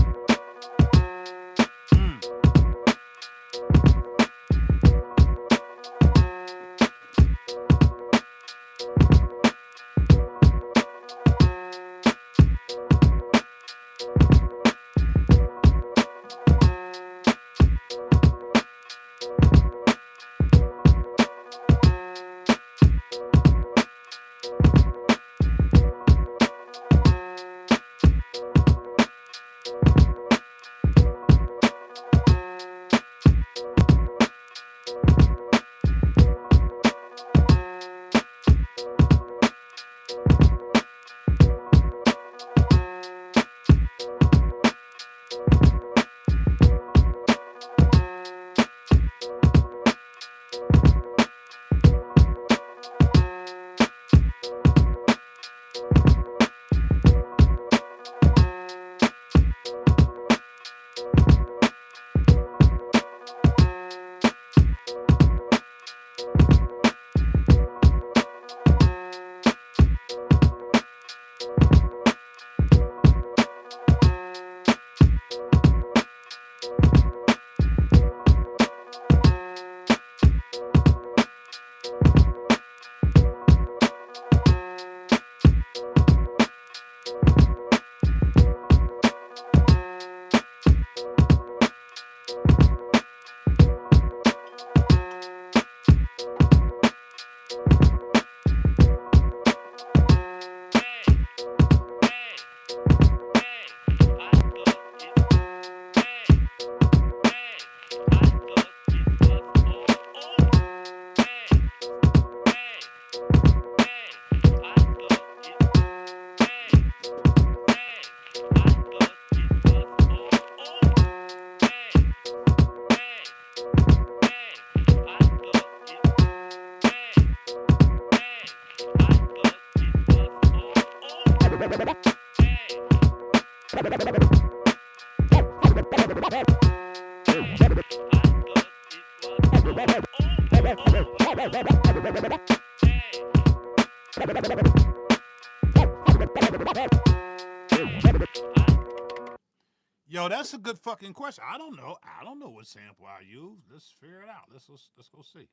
S1: Yo, that's a good fucking question. I don't know. I don't know what sample I use. Let's figure it out. Let's go see.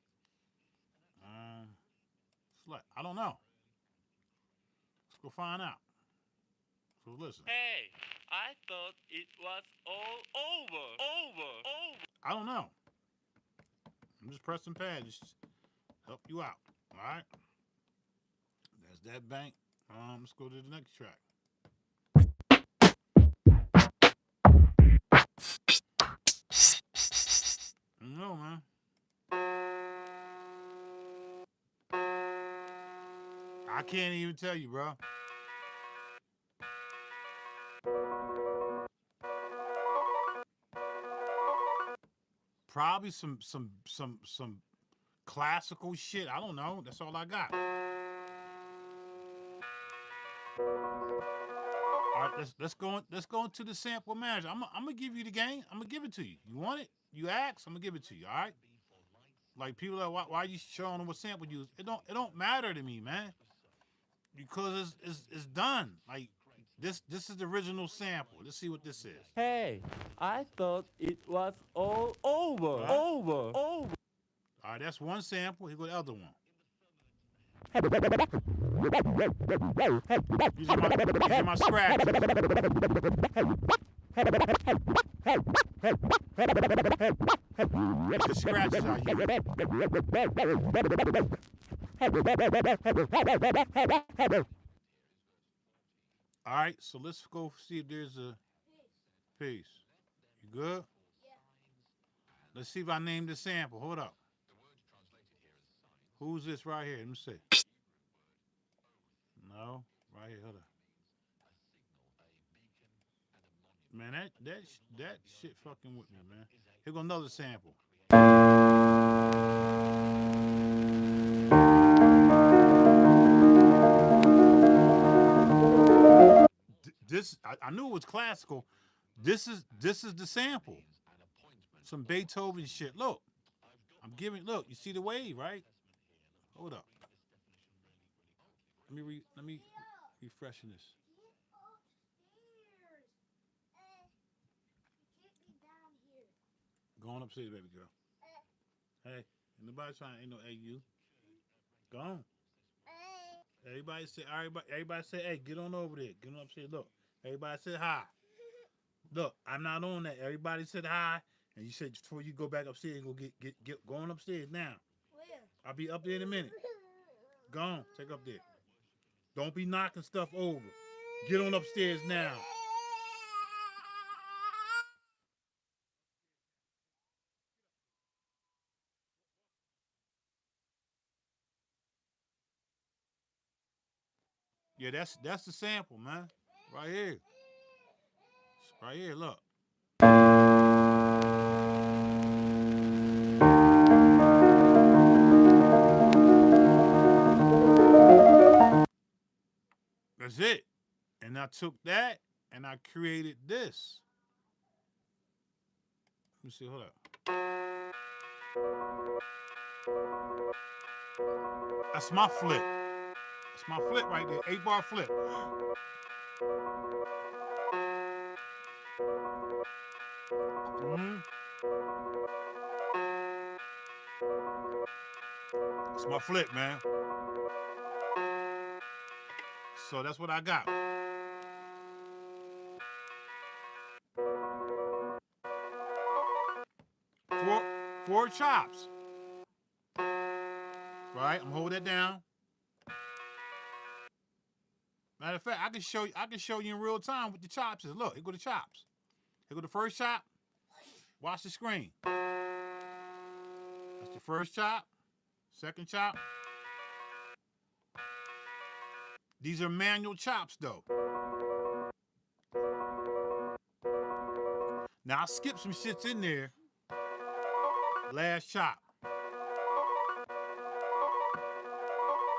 S1: I don't know. Let's go find out. So listen.
S2: Hey, I thought it was all over.
S1: I don't know. I'm just pressing pad. Just help you out. All right. That's that bank. Let's go to the next track. No, man. I can't even tell you, bro. Probably some classical shit. I don't know. That's all I got. All right, let's go into the sample manager. I'm gonna give you the game. I'm gonna give it to you. You want it? You ask. I'm gonna give it to you. All right. Like people are, why you showing them what sample you use? It don't matter to me, man. Because it's done. Like this is the original sample. Let's see what this is.
S2: Hey, I thought it was all over.
S1: Right.
S2: Over.
S1: All right, that's one sample. Here go the other one. These are my scratches. The scratches I use. All right, so let's go see if there's a piece. You good? Let's see if I name the sample. Hold up. Who's this right here? Let me see. No, right here. Hold up. Man, that shit fucking with me, man. Here go another sample. I knew it was classical. This is the sample. Some Beethoven shit. Look, look. You see the wave, right? Hold up. Let me refreshing this. Go on upstairs, baby girl. Hey, nobody trying. Ain't no AU. Go on. Everybody say, hey, get on over there. Get on upstairs. Look. Everybody said hi. Look, I'm not on that. Everybody said hi. And you said before you go back upstairs, go get going upstairs now.
S3: Where?
S1: I'll be up there in a minute. Go on, take up there. Don't be knocking stuff over. Get on upstairs now. Yeah, that's the sample, man. Right here. Right here, look. That's it. And I took that and I created this. Let me see, hold up. That's my flip. That's my flip right there. 8-bar flip. It's my flip, man. So that's what I got. Four chops. Right? I'm holding that down. Matter of fact, I can show you in real time what the chops is. Look, here go the chops. Here go the first chop. Watch the screen. That's the first chop. Second chop. These are manual chops, though. Now, I skipped some shits in there. Last chop.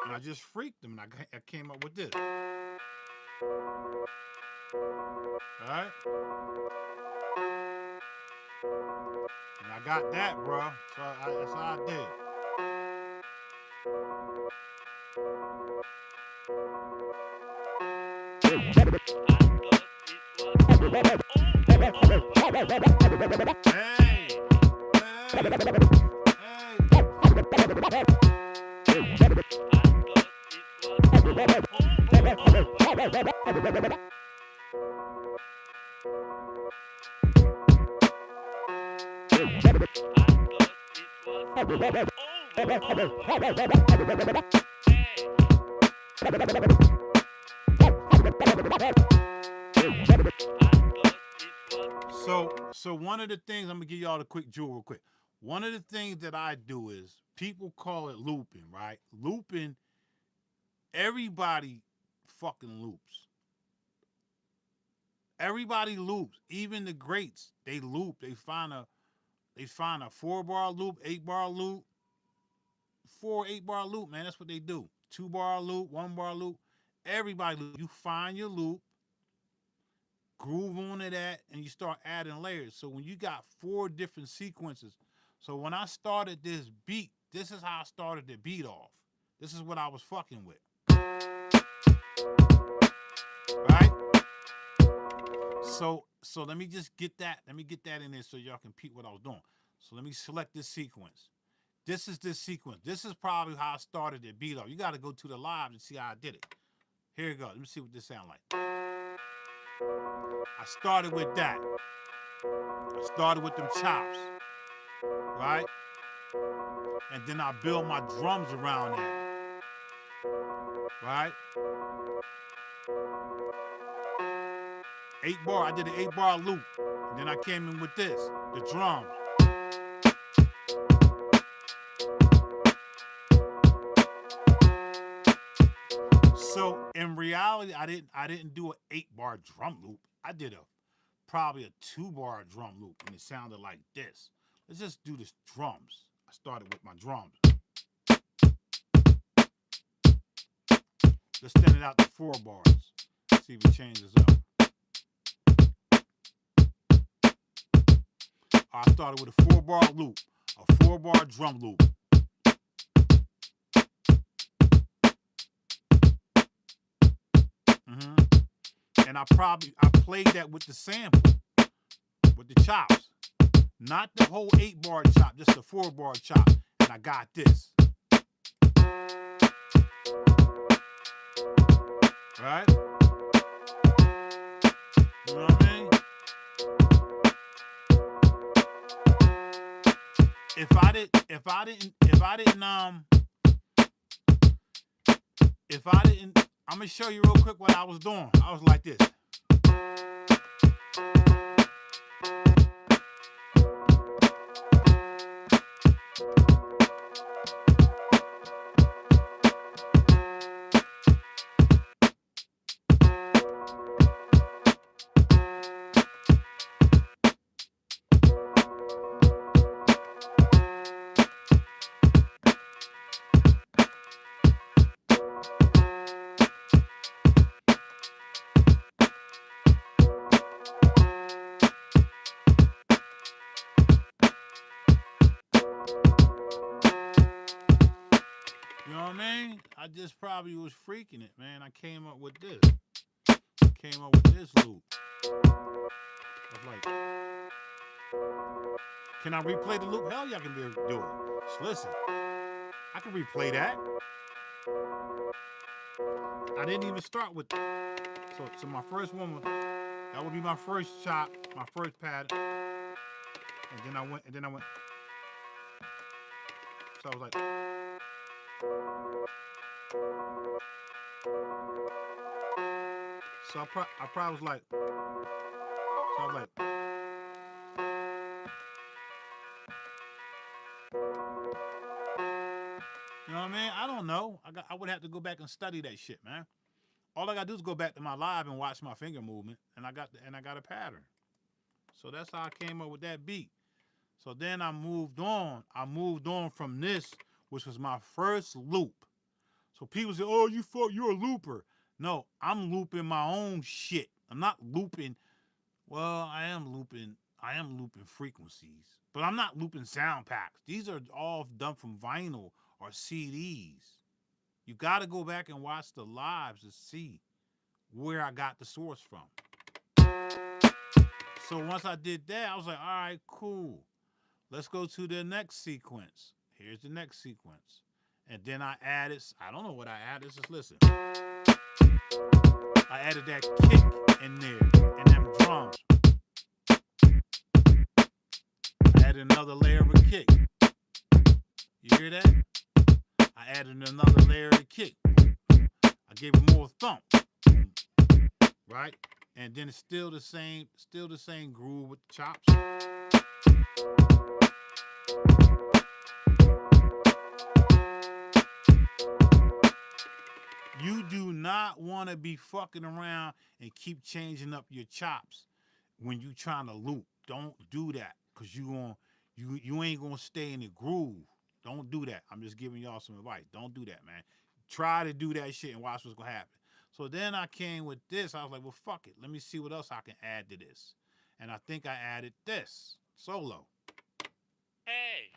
S1: And I just freaked them, and I came up with this. All right? And I got that, bro. So that's how I did. Hey! So one of the things, I'm gonna give y'all a quick jewel real quick. One of the things that I do is people call it looping, right? Looping, everybody fucking loops. Everybody loops. Even the greats, they loop. They find a 4-bar loop, 8-bar loop, 8-bar loop, man. That's what they do. 2-bar loop, 1-bar loop. Everybody loop. You find your loop, groove onto that, and you start adding layers. So when you got 4 different sequences, so when I started this beat, this is how I started the beat off. This is what I was fucking with. Right? So let me just get that. Let me get that in there so y'all can peep what I was doing. So let me select this sequence. This is this sequence. This is probably how I started the beat off. You got to go to the live and see how I did it. Here you go. Let me see what this sound like. I started with that. I started with them chops, right? And then I build my drums around that, right? 8-bar, I did an 8-bar loop. And then I came in with this, the drums. So in reality, I didn't do an 8-bar drum loop. I did probably a 2-bar drum loop, and it sounded like this. Let's just do this drums. I started with my drums. Let's send it out to 4 bars. See if it changes up. I started with a 4-bar loop, a 4-bar drum loop. And I played that with the sample, with the chops. Not the whole 8-bar chop, just the 4-bar chop. And I got this. Right? You know what I mean? If I didn't, I'm gonna show you real quick what I was doing. I was like this. You know what I mean? I just probably was freaking it, man. I came up with this. Came up with this loop. I was like, can I replay the loop? Hell yeah, I can do it. Just listen. I can replay that. I didn't even start with so my first one that would be my first chop, my first pattern. And then I went. So I was like, so I probably was like, so I was like, you know what I mean? I don't know. I would have to go back and study that shit, man. All I gotta do is go back to my live and watch my finger movement, and I got a pattern. So that's how I came up with that beat. So then I moved on. I moved on from this, which was my first loop. So people say, "Oh, you're a looper." No, I'm looping my own shit. I'm not looping. Well, I am looping frequencies, but I'm not looping sound packs. These are all done from vinyl or CDs. You got to go back and watch the lives to see where I got the source from. So once I did that, I was like, all right, cool. Let's go to the next sequence. Here's the next sequence. And then I added, I don't know what I added, just listen. I added that kick in there and them drums. I added another layer of a kick. You hear that? I added another layer of kick. I gave it more thump. Right? And then it's still the same groove with the chops. You do not want to be fucking around and keep changing up your chops when you trying to loop. Don't do that, cause you ain't gonna stay in the groove. Don't do that. I'm just giving y'all some advice. Don't do that, man. Try to do that shit and watch what's gonna happen. So then I came with this. I was like, well, fuck it. Let me see what else I can add to this. And I think I added this solo.
S2: Hey,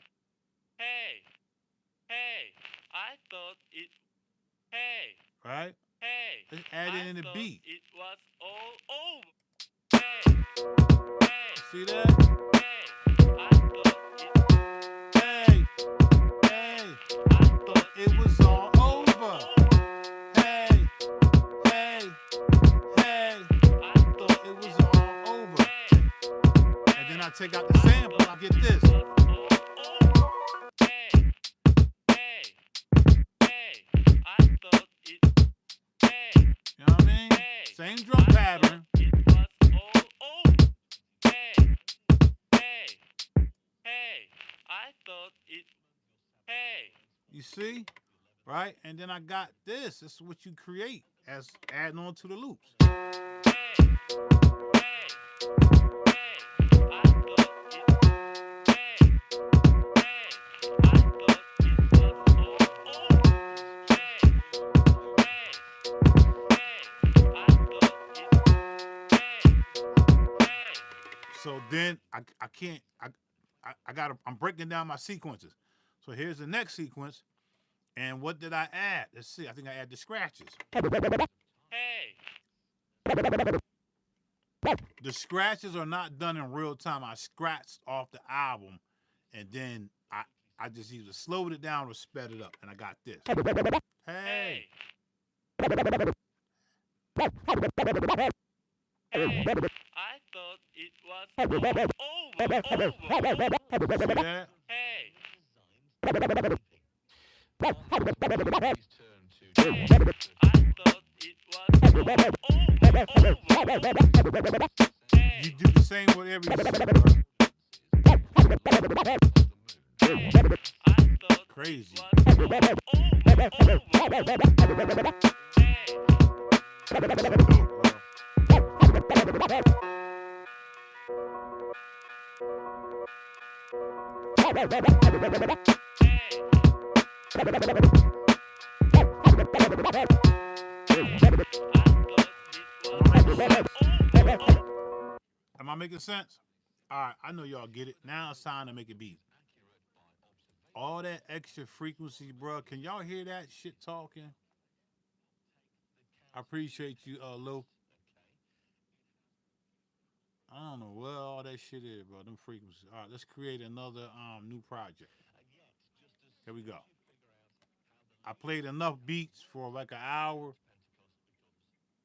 S2: I thought it. Hey,
S1: right? Let's add it in the beat.
S2: It was all over. Hey,
S1: see that?
S2: I thought it.
S1: Hey, I thought it was all over. Hey, I thought it was all over. And then I take out the sample. I get this. You know what I mean? Same drum pattern. You see? Right? And then I got this. This is what you create as adding on to the loops. So then I'm breaking down my sequences. So here's the next sequence. And what did I add? Let's see. I think I add the scratches. The scratches are not done in real time. I scratched off the album, and then I just either slowed it down or sped it up, and I got this. Hey.
S2: Hey, I thought it was over.
S1: See that?
S2: Hey, I thought it was over.
S1: You
S2: Hey,
S1: do the same with every shit, bro.
S2: I thought
S1: Crazy.
S2: it was over. Hey,
S1: That's dope, bro.
S2: hey, I thought it was over.
S1: Am I making sense? All right, I know y'all get it. Now it's time to make a beat. All that extra frequency, bro. Can y'all hear that shit talking? I appreciate you, Lou. I don't know what all that shit is, bro. Them frequencies. All right, let's create another new project. Here we go. I played enough beats for like an hour.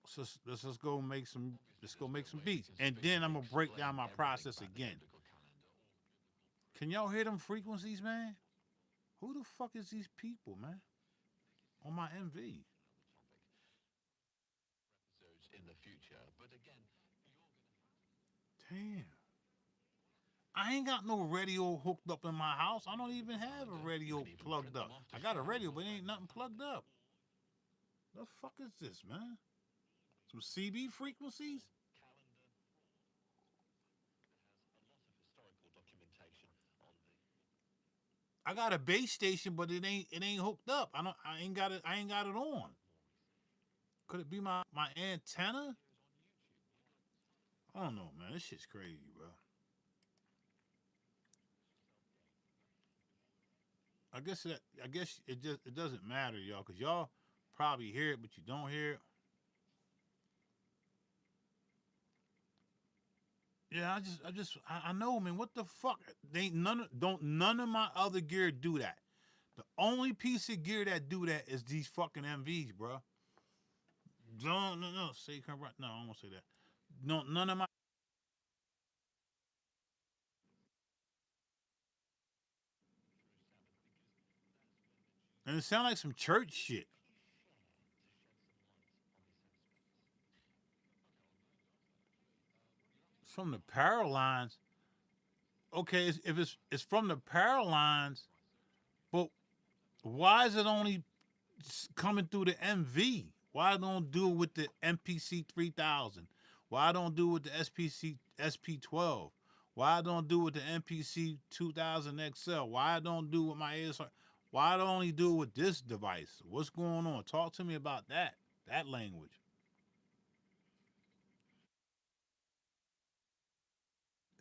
S1: So let's just go make some. Let's go make some beats, and then I'm gonna break down my process again. Can y'all hear them frequencies, man? Who the fuck is these people, man? On my MV. Damn. I ain't got no radio hooked up in my house. I don't even have a radio plugged up. I got a radio, but ain't nothing plugged up. The fuck is this, man? Some CB frequencies? I got a base station, but it ain't hooked up. I ain't got it on. Could it be my antenna? I don't know, man. This shit's crazy, bro. I guess it doesn't matter, y'all, cause y'all probably hear it, but you don't hear it. Yeah, I know, man. What the fuck? They ain't none of my other gear do that. The only piece of gear that do that is these fucking MVs, bro. Don't no say come right. No, I won't say that. No, none of my. And it sound like some church shit. It's from the power lines. Okay, if it's from the power lines, but why is it only coming through the MV? Why don't do it with the MPC 3000? Why don't do it with the SPC SP12? Why don't do it with the MPC 2000 XL? Why don't do it with my ASR? Why don't only do it with this device? What's going on? Talk to me about that. That language.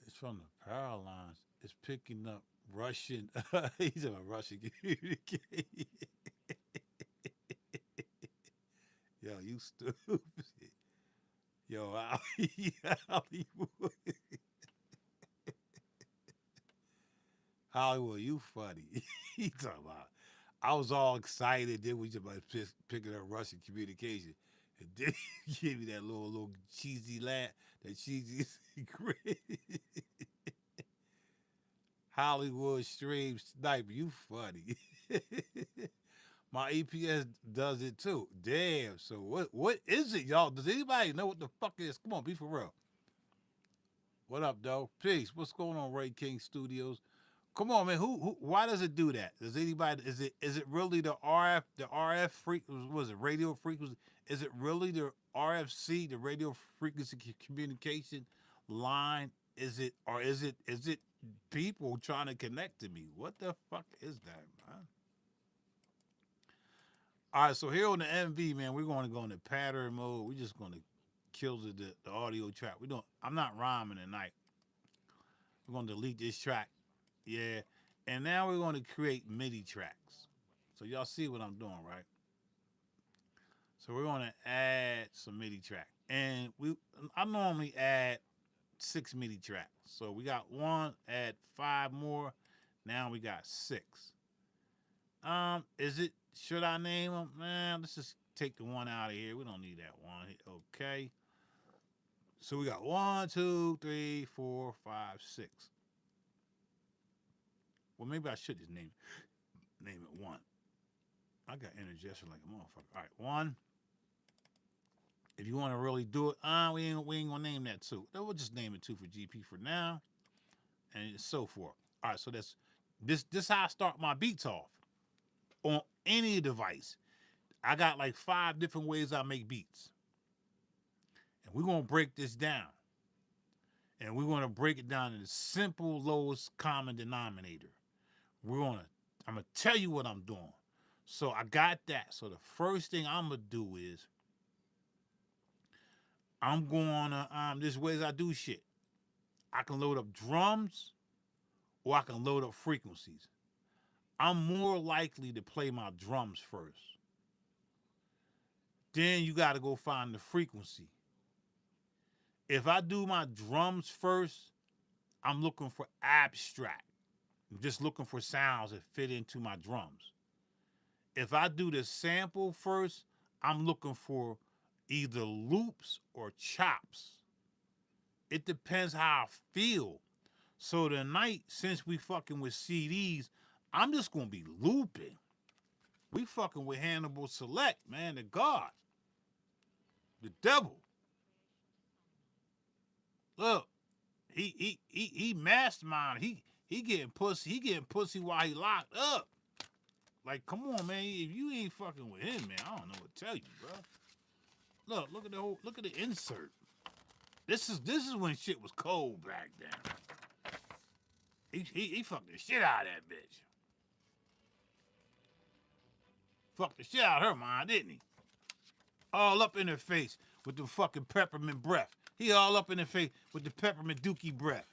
S1: It's from the power lines. It's picking up Russian. He's a Russian communication. Yo, you stupid. Yo, Hollywood. Hollywood, you funny. He talking about. I was all excited. Then we just about picking up Russian communication, and then he gave me that little cheesy laugh. That cheesy grin. Hollywood stream sniper, you funny. My EPS does it too. Damn. So what is it, y'all? Does anybody know what the fuck it is? Come on, be for real. What up, though? Peace. What's going on, Ray King Studios? Come on, man. Who? Why does it do that? Does anybody? Is it really the RF? The RF was it radio frequency? Is it really the RFC, the radio frequency communication line? Is it or is it people trying to connect to me? What the fuck is that, man? All right, so here on the MV, man, we're going to go into pattern mode. We're just going to kill the audio track. We don't. I'm not rhyming tonight. We're going to delete this track. Yeah. And now we're going to create MIDI tracks. So y'all see what I'm doing, right? So we're going to add some MIDI track. And I normally add 6 MIDI tracks. So we got one, add 5 more. Now we got 6. Should I name them? Man, let's just take the one out of here. We don't need that one. Okay. So we got 1, 2, 3, 4, 5, 6. Well, maybe I should just name it 1. I got indigestion like a motherfucker. All right, 1. If you want to really do it, we ain't gonna name that 2. We'll just name it 2 for GP for now, and so forth. All right, so that's this how I start my beats off on any device. I got like 5 different ways I make beats, and we're gonna break this down, and we're gonna break it down to the simple lowest common denominator. I'm gonna tell you what I'm doing. So I got that. So the first thing I'm gonna do is I'm gonna there's ways I do shit. I can load up drums or I can load up frequencies. I'm more likely to play my drums first. Then you gotta go find the frequency. If I do my drums first, I'm looking for abstract. I'm just looking for sounds that fit into my drums. If I do the sample first, I'm looking for either loops or chops. It depends how I feel. So tonight, since we fucking with CDs, I'm just gonna be looping. We fucking with Hannibal Select, man, the God. The devil. Look, he mastermind. He getting pussy. He getting pussy while he locked up. Like, come on, man. If you ain't fucking with him, man, I don't know what to tell you, bro. Look at the insert. This is when shit was cold back then. He fucked the shit out of that bitch. Fucked the shit out of her mind, didn't he? All up in her face with the fucking peppermint breath. He all up in her face with the peppermint dookie breath.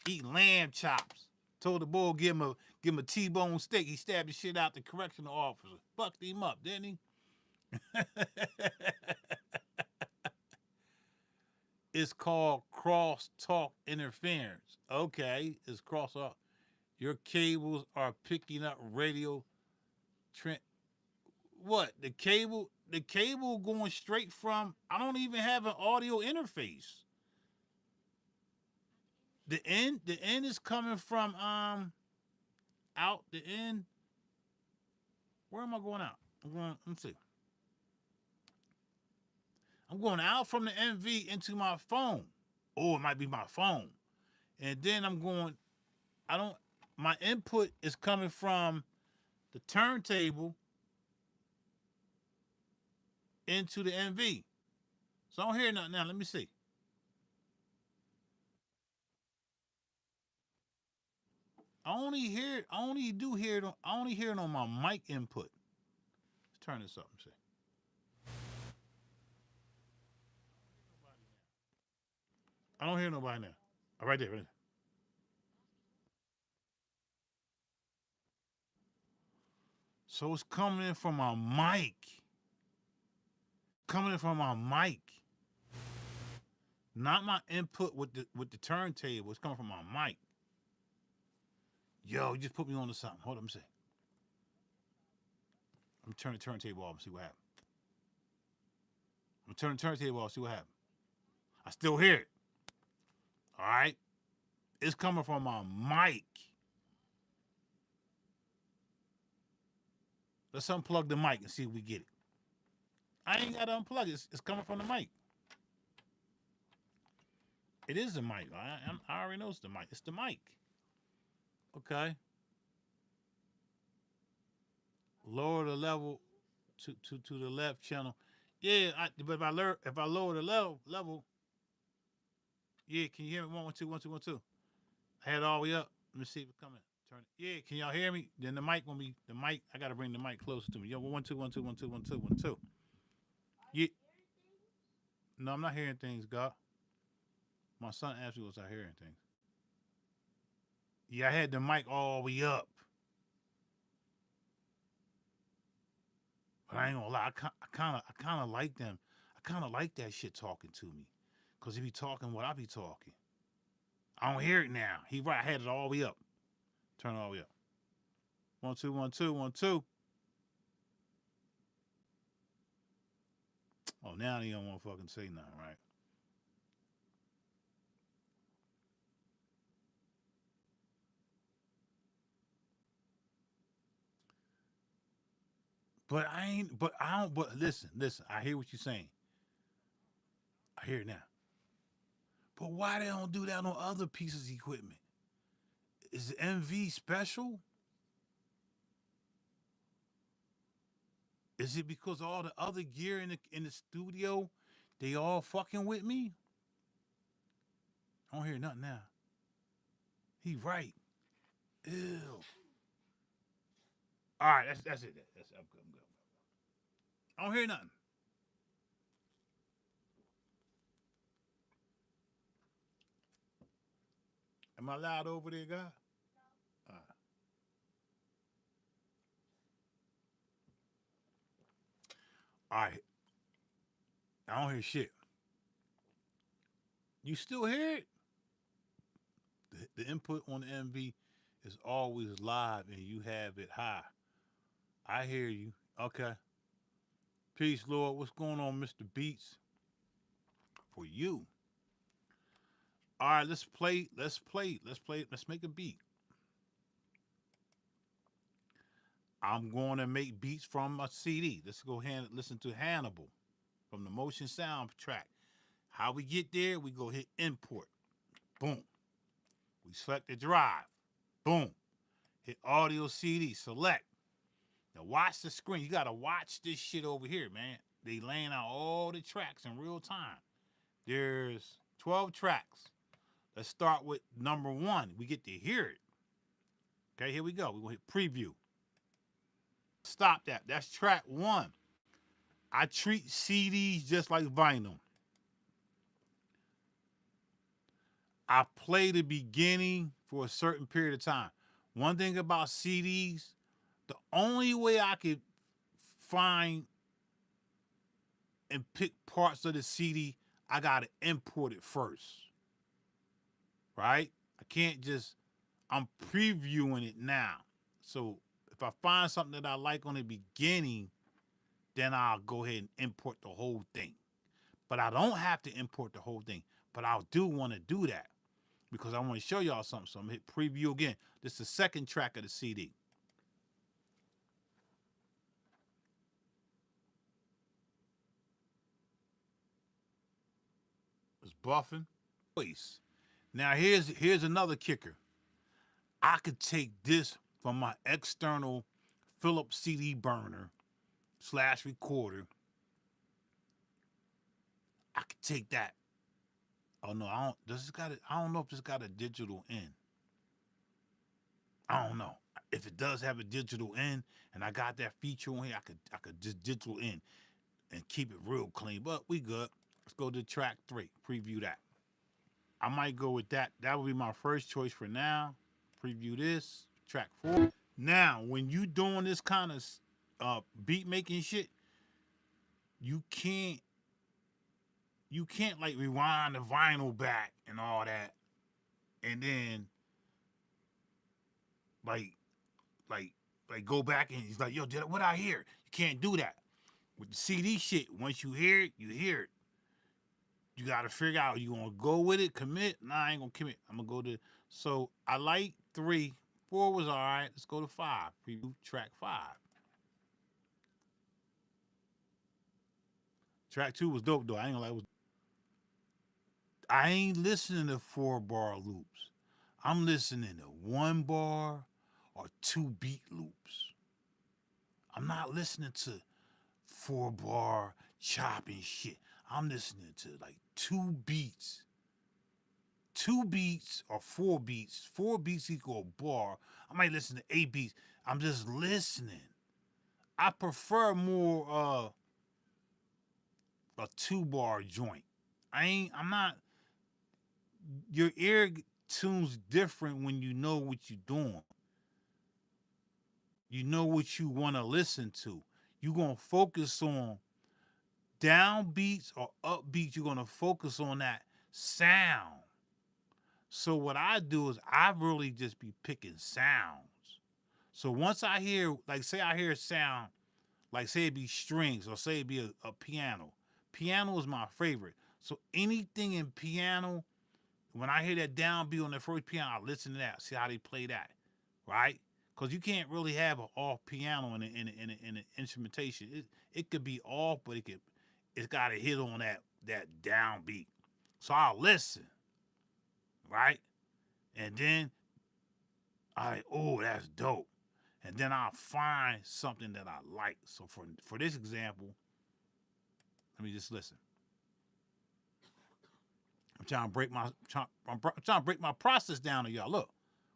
S1: Eat lamb chops. Told the boy give him a T-bone steak. He stabbed the shit out the correctional officer. Fucked him up, didn't he? It's called cross-talk interference. Okay, it's cross-talk. Your cables are picking up radio. What? The cable going straight from. I don't even have an audio interface. The end is coming from out the end. Where am I going out? Let me see. I'm going out from the MV into my phone. Or it might be my phone. And then my input is coming from the turntable into the MV. So I don't hear nothing now. Let me see. I only hear it on my mic input. Let's turn this up and see. I don't hear nobody now. Oh, right there, right there. So it's coming in from my mic. Coming in from my mic. Not my input with the turntable. It's coming from my mic. Yo, you just put me on to something. Hold on, let me see. I'm gonna turn the turntable off and see what happens. I'm gonna turn the turntable off, see what happens. I still hear it. All right? It's coming from my mic. Let's unplug the mic and see if we get it. I ain't gotta unplug it. It's coming from the mic. It is the mic. I already know it's the mic. It's the mic. Okay. Lower the level to the left channel. Yeah, but if I lower the level, yeah, can you hear me? 1, 1, 2, 1, 2, 1, 2. I had it all the way up. Let me see if it's coming. Turn it. Yeah, can y'all hear me? Then the mic gonna be the mic. I gotta bring the mic closer to me. Yo, 1, 2, 1, 2, 1, 2, 1, 2, 1, 2. Yeah. No, I'm not hearing things, God. My son asked me was I hearing things. Yeah, I had the mic all the way up. I ain't gonna lie. I kind of like them. I kind of like that shit talking to me, cause he be talking what I be talking. I don't hear it now. He right. I had it all the way up. Turn it all the way up. 1 2 1 2 1 2. Oh, now he don't want to fucking say nothing, right? But I ain't. But I don't. But listen. I hear what you're saying. I hear it now. But why they don't do that on other pieces of equipment? Is the MV special? Is it because all the other gear in the studio, they all fucking with me? I don't hear nothing now. He right. Ew. All right, that's it. That's I'm good. I'm good. I don't hear nothing. Am I loud over there, guy? All right. All right. I don't hear shit. You still hear it? The input on the MV is always live and you have it high. I hear you. Okay. Peace, Lord. What's going on, Mr. Beats? For you. All right, let's play. Let's play. Let's play. Let's make a beat. I'm going to make beats from a CD. Let's go ahead and listen to Hannibal from the Motion Soundtrack. How we get there? We go hit import. Boom. We select the drive. Boom. Hit audio CD. Select. Now watch the screen. You gotta watch this shit over here, man. They laying out all the tracks in real time. There's 12 tracks. Let's start with number 1. We get to hear it. Okay, here we go. We're gonna hit preview. Stop that. That's track 1. I treat CDs just like vinyl. I play the beginning for a certain period of time. One thing about CDs, the only way I could find and pick parts of the CD, I gotta import it first. Right? I can't just, I'm previewing it now. So if I find something that I like on the beginning, then I'll go ahead and import the whole thing. But I don't have to import the whole thing. But I do want to do that because I want to show y'all something. So I'm going to hit preview again. This is the second track of the CD. It's buffing. Now here's another kicker. I could take this from my external Philips CD burner / recorder. I could take that. Oh no, I don't. Does this got it? I don't know if this got a digital in. I don't know. If it does have a digital in, and I got that feature on here, I could just digital in and keep it real clean. But we good. Let's go to track 3. Preview that. I might go with that. That would be my first choice for now. Preview this. Track 4. Now, when you doing this kind of beat making shit, you can't like rewind the vinyl back and all that, and then like go back and he's like, yo, what I hear? You can't do that with the CD shit. Once you hear it, you hear it. You gotta figure out, you gonna go with it, commit? Nah, I ain't gonna commit. I'm gonna go to, so I like 3. 4 was all right. Let's go to 5. Preview track 5. Track 2 was dope though. I ain't gonna lie. I ain't listening to 4-bar loops. I'm listening to 1 bar or 2 beat loops. I'm not listening to 4-bar chopping shit. I'm listening to like 2 beats. 2 beats or 4 beats. 4 beats equal a bar. I might listen to 8 beats. I'm just listening. I prefer more a 2-bar joint. I'm not, your ear tunes different when you know what you're doing. You know what you want to listen to. you're gonna focus on down beats or up beats. You're gonna focus on that sound. So what I do is I really just be picking sounds. So once I hear, like, say I hear a sound, like say it be strings or say it be a piano. Piano is my favorite. So anything in piano, when I hear that downbeat on the first piano, I listen to that, see how they play that, right? Because you can't really have an off piano in an instrumentation. It could be off, but it's got to hit on that downbeat. So I'll listen, right? And then oh, that's dope. And then I'll find something that I like. So for this example, let me just listen. I'm trying to break my process down to y'all. Look,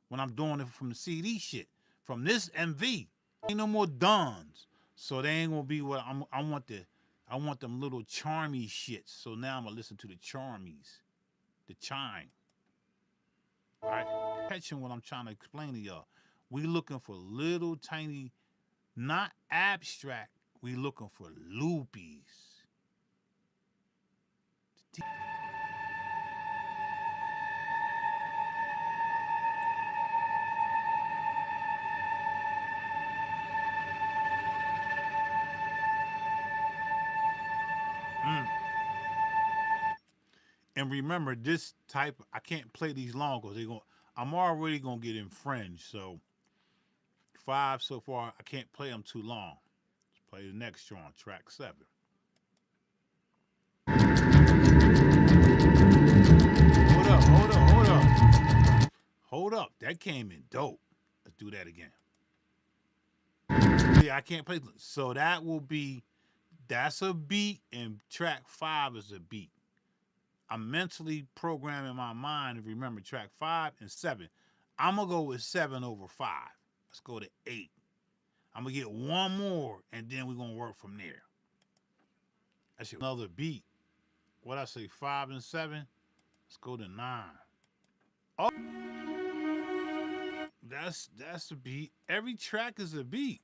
S1: when I'm doing it from the CD shit, from this MV, ain't no more duns. So they ain't gonna be what I want them little charmy shits. So now I'm gonna listen to the charmies, the chime. Right? Catching what I'm trying to explain to y'all. We looking for little tiny, not abstract. We looking for loopies. And remember, this type, I can't play these long because I'm already gonna get infringed. So 5 so far, I can't play them too long. Let's play the next one, track 7. Hold up. That came in dope. Let's do that again. Yeah, I can't play. So that's a beat, and track 5 is a beat. I'm mentally programming my mind to remember track 5 and 7. I'm going to go with 7 over 5. Let's go to 8. I'm going to get one more, and then we're going to work from there. That's another beat. What I say, 5 and 7? Let's go to 9. Oh, that's a beat. Every track is a beat.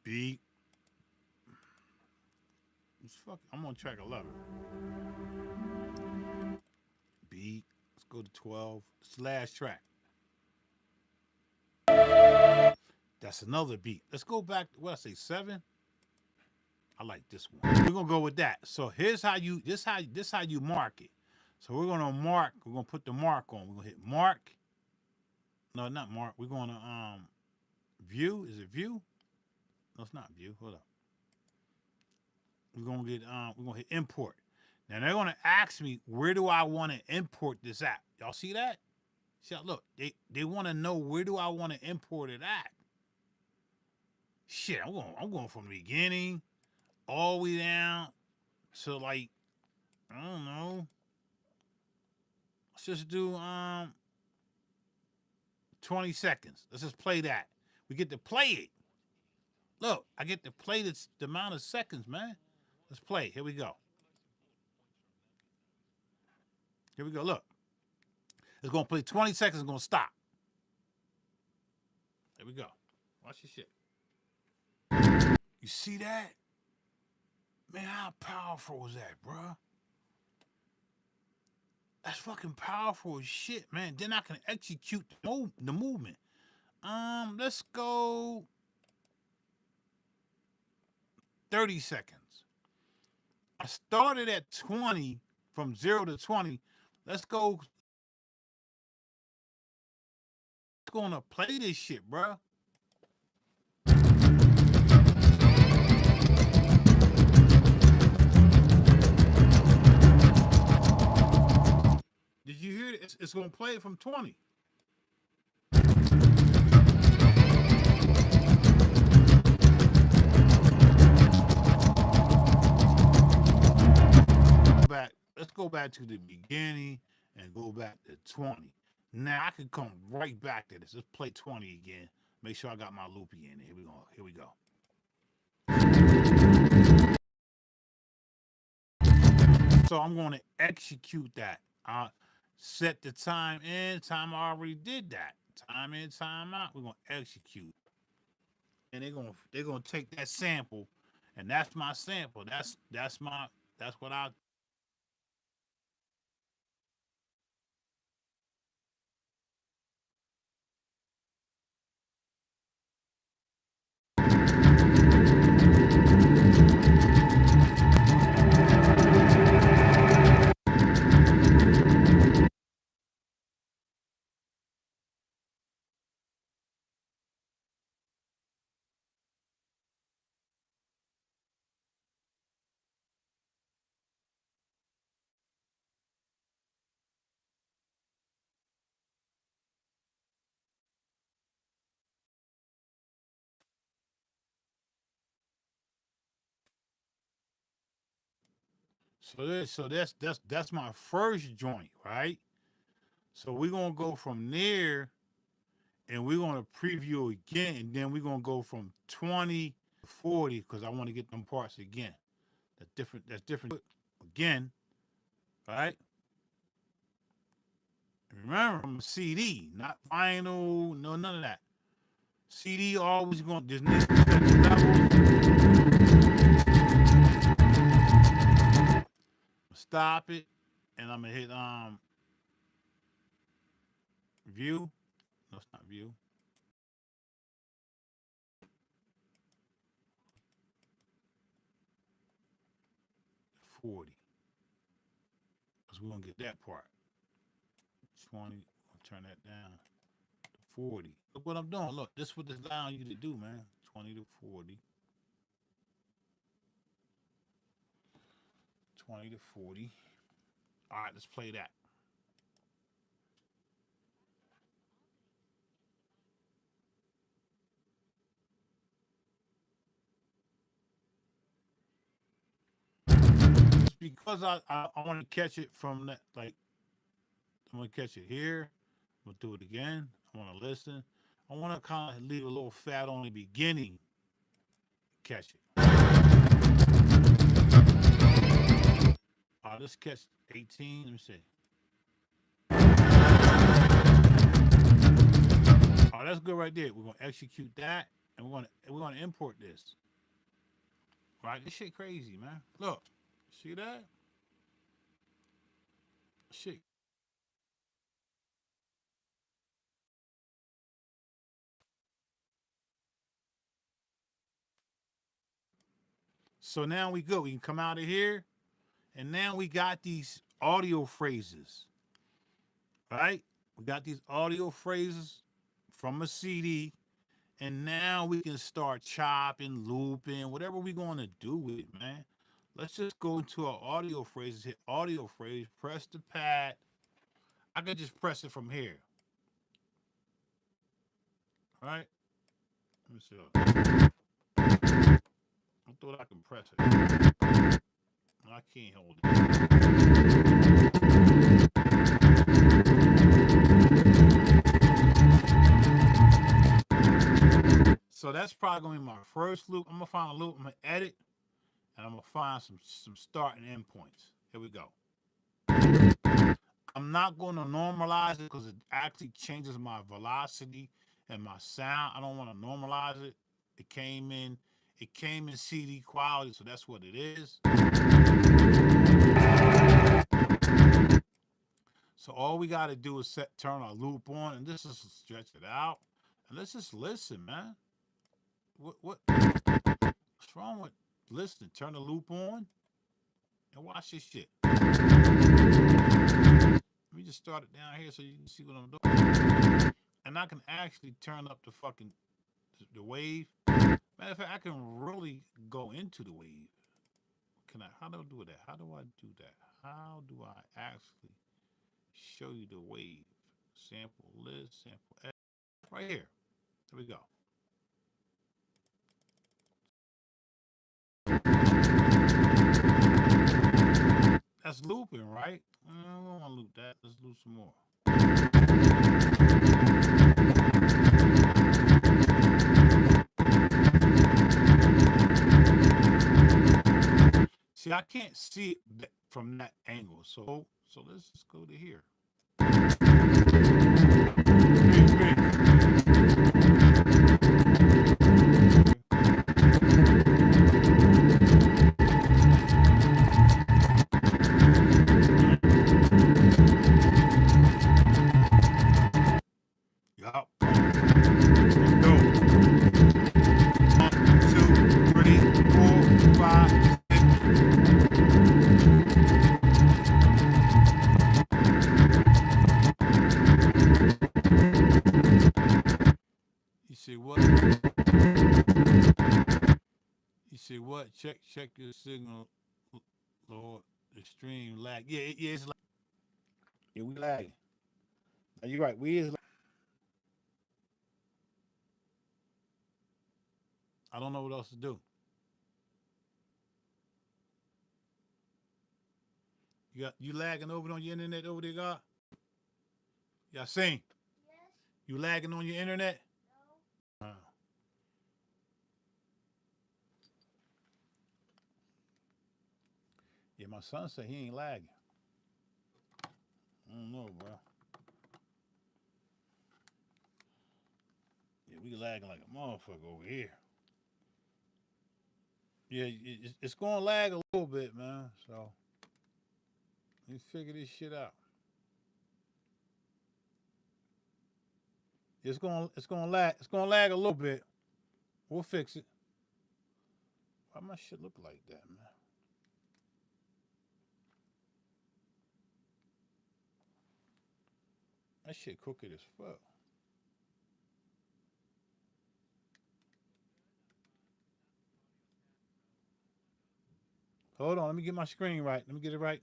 S1: Beat. I'm on track 11. Beat. Let's go to 12. It's the last track. That's another beat. Let's go back to what I say, 7. I like this one. We're gonna go with that. So here's how you mark it. So we're gonna put the mark on. We're gonna hit mark. No, not mark. We're gonna view. Is it view? No, it's not view. Hold up. We're gonna hit import. Now they're gonna ask me, where do I want to import this at? Y'all see that? See, look, they want to know, where do I want to import it at? Shit, I'm going from the beginning all the way down to, like, I don't know. Let's just do 20 seconds. Let's just play that. We get to play it. Look, I get to play the amount of seconds, man. Let's play. Here we go. Here we go. Look. It's going to play 20 seconds. It's going to stop. Here we go. Watch this shit. You see that? Man, how powerful was that, bro? That's fucking powerful as shit, man. Then I can execute the movement. Let's go 30 seconds. I started at 20, from 0 to 20. Let's go. It's gonna play this shit, bro. Did you hear it? It's gonna play it from 20. Let's go back to the beginning and go back to 20. Now I can come right back to this. Let's play 20 again. Make sure I got my loopy in. Here we go. Here we go. So I'm going to execute that. set the time in. Time I already did that. Time in, time out. We're gonna execute, and they're gonna take that sample, and that's my sample. That's what I. So that's my first joint, right? So we're gonna go from there, and we're gonna preview again, and then we're gonna go from 20 to 40 because I want to get them parts again. That's different. That's different again, right? Remember, I'm a CD, not vinyl, no none of that. CD always going. There's levels. Stop it, and I'm gonna hit view. No, it's not view. 40, because we're gonna get that part. 20. I'll turn that down to 40. Look what I'm doing. Look, this is what this allowing you to do, man. 20 to 40. 20 to 40. All right, let's play that. It's because I want to catch it from that, like, I'm going to catch it here. I'm going to do it again. I want to listen. I want to kind of leave a little fat on the beginning. Catch it. All right, let's catch 18. Let me see. All right, that's good right there. We're going to execute that, and we're gonna import this. All right, this shit crazy, man. Look, see that? Shit. So now we go. We can come out of here, and now we got these audio phrases, right? We got these audio phrases from a CD, and now we can start chopping, looping, whatever we're going to do with it, man. Let's just go into our audio phrases, hit audio phrase, press the pad. I can just press it from here, right? Let me see. I thought I can press it. No, I can't hold it. So that's probably gonna be my first loop. I'm gonna find a loop. I'm gonna edit, and I'm gonna find some start and end points. Here we go. I'm not gonna normalize it because it actually changes my velocity and my sound. I don't want to normalize it. It came in CD quality, so that's what it is. So all we got to do is turn our loop on, and this is stretch it out, and let's just listen, man. What's wrong with listening? Turn the loop on and watch this shit. Let me just start it down here so you can see what I'm doing, and I can actually turn up the wave. Matter of fact, I can really go into the wave. How do I do that? How do I do that? How do I actually show you the wave? Sample list, sample edit. Right here. There we go. That's looping, right? I don't want to loop that. Let's loop some more. See, I can't see it from that angle. So let's just go to here. Yup. Let's go. 1, 2, 3, 4, 5, 6. You say what? You say what? Check your signal, Lord. The stream lag. Yeah, it's like. Yeah, we lagging. You're right. We is. I don't know what else to do. You lagging over on your internet over there, God? Y'all seen?
S3: Yes.
S1: You lagging on your internet?
S3: No.
S1: Yeah, my son said he ain't lagging. I don't know, bro. Yeah, we lagging like a motherfucker over here. Yeah, it's gonna lag a little bit, man. So let me figure this shit out. It's gonna lag a little bit. We'll fix it. Why my shit look like that, man? That shit crooked as fuck. Hold on, let me get my screen right. Let me get it right.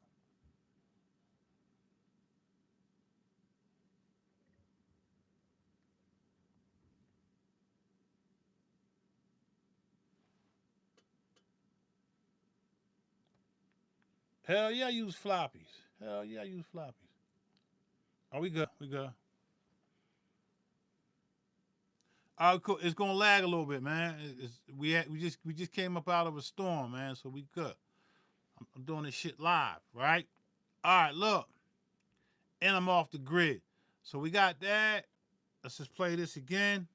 S1: Hell yeah, I use floppies. Hell yeah, I use floppies. Oh, we good. We good. All right, cool. It's gonna lag a little bit, man. We just came up out of a storm, man. So we good. I'm doing this shit live, right? All right, look. And I'm off the grid. So we got that. Let's just play this again.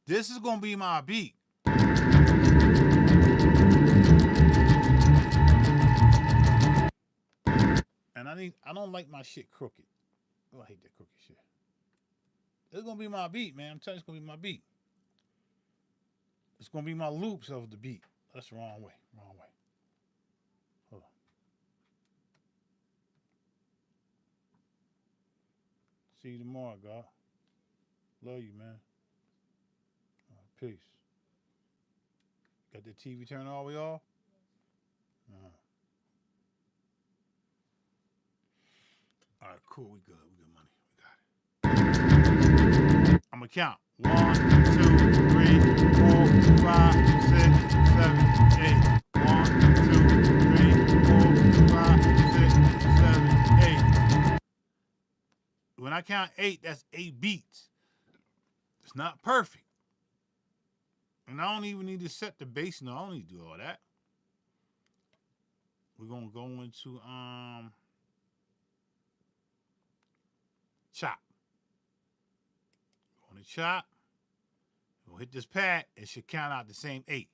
S1: This is gonna be my beat. And I don't like my shit crooked. Oh, I hate that crooked shit. It's gonna be my beat, man. I'm telling you, it's gonna be my beat. It's gonna be my loops of the beat. That's the wrong way. Wrong way. Hold on. See you tomorrow, God. Love you, man. Peace. Got the TV turned all the way off? All right, cool. We good. We got money. We got it. I'm gonna count. 1, 2, 3, 4, 5, 6, 7, 8. 1, 2, 3, 4, 5, 6, 7, 8. When I count 8, that's 8 beats. It's not perfect. And I don't even need to set the bass. No, I don't need to do all that. We're gonna go into chop. On the chop, we'll hit this pad. It should count out the same 8.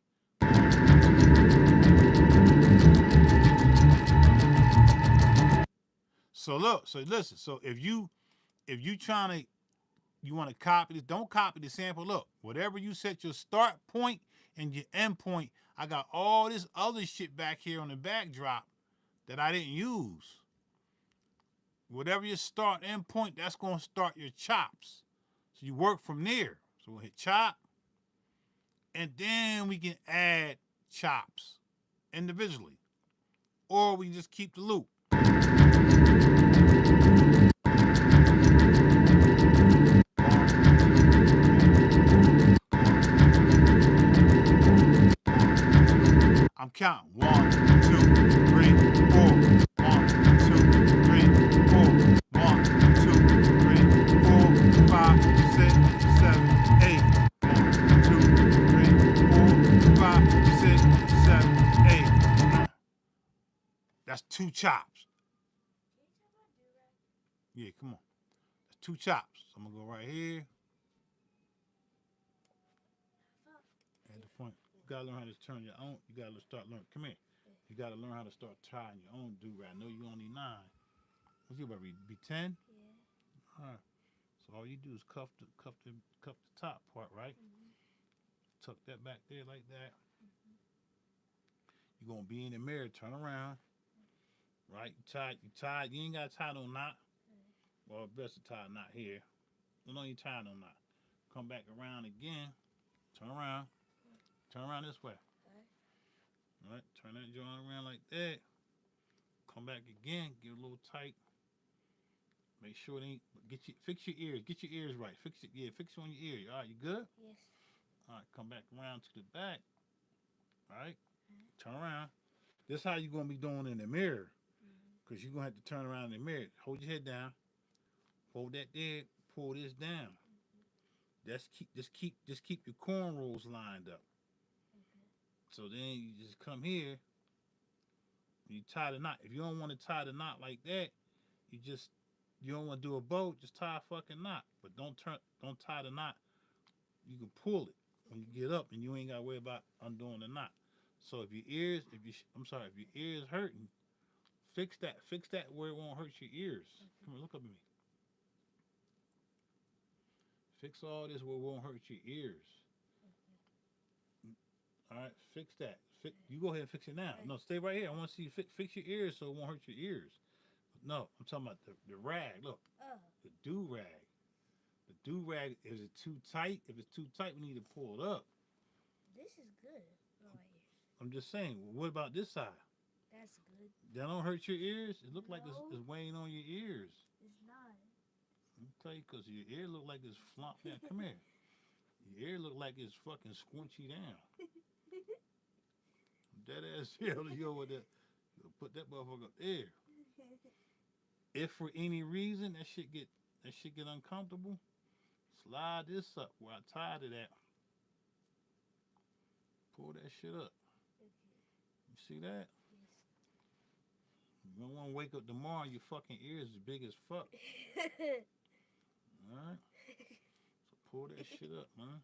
S1: So look, so listen. So if you trying to, you want to copy this, don't copy the sample. Look, whatever you set your start point and your end point, I got all this other shit back here on the backdrop that I didn't use. Whatever your start end point, that's going to start your chops. So you work from there. So we'll hit chop, and then we can add chops individually. Or we can just keep the loop. I'm counting. 1, 2, 3, 4. 1, 2, 3, 4. 1, 2, 3, 4, 5, 6, 7, 8. 1, 2, 3, 4, 5, 6, 7, 8. That's 2 chops. Yeah, come on. That's 2 chops. So I'm gonna go right here. At the point, you gotta learn how to turn your own. You gotta start learning. Come here. You gotta learn how to start tying your own do rag. I know you only 9. What's you about to be 10?
S3: Yeah.
S1: All right. So all you do is cuff the top part, right? Tuck that back there like that. You're gonna be in the mirror. Turn around. Right. You tied. You tied. You ain't gotta tie no knot. Well, best to tie a knot here. No, you tie no knot. Come back around again. Turn around. Turn around this way. All right. Turn that joint around like that. Come back again. Get a little tight. Make sure it ain't. Fix your ears. Get your ears right. Fix it. Yeah. Fix it on your ear. All right. You good?
S3: Yes.
S1: All right. Come back around to the back. All right. Turn around. This how you gonna be doing in the mirror. Cause you're gonna have to turn around in the mirror. Hold your head down. Hold that there. Pull this down. Just keep your cornrows lined up. So then you just come here. You tie the knot. If you don't want to tie the knot like that, you don't want to do a bow. Just tie a fucking knot. But don't tie the knot. You can pull it when you get up, and you ain't gotta worry about undoing the knot. So if your ears, if your ears hurting, fix that where it won't hurt your ears. Come here, look up at me. Fix all this where it won't hurt your ears. All right, fix that. You go ahead and fix it now. No, stay right here. I want to see you fix your ears so it won't hurt your ears. No, I'm talking about the rag. Look, the do rag. The do rag, is it too tight? If it's too tight, we need to pull it up.
S3: This is good. Right here.
S1: I'm just saying. What about this side?
S3: That's good.
S1: That don't hurt your ears? It look like
S3: No.
S1: it's weighing on your ears.
S3: It's not.
S1: Let me tell you, because your ear look like it's flopped down. Come here. Your ear look like it's fucking squinchy down. That ass yo with that. Put that motherfucker up there. If for any reason that shit get uncomfortable, slide this up where I tied it at. Pull that shit up. You see that? You don't want to wake up tomorrow, your fucking ears is big as fuck. Alright? So pull that shit up, man.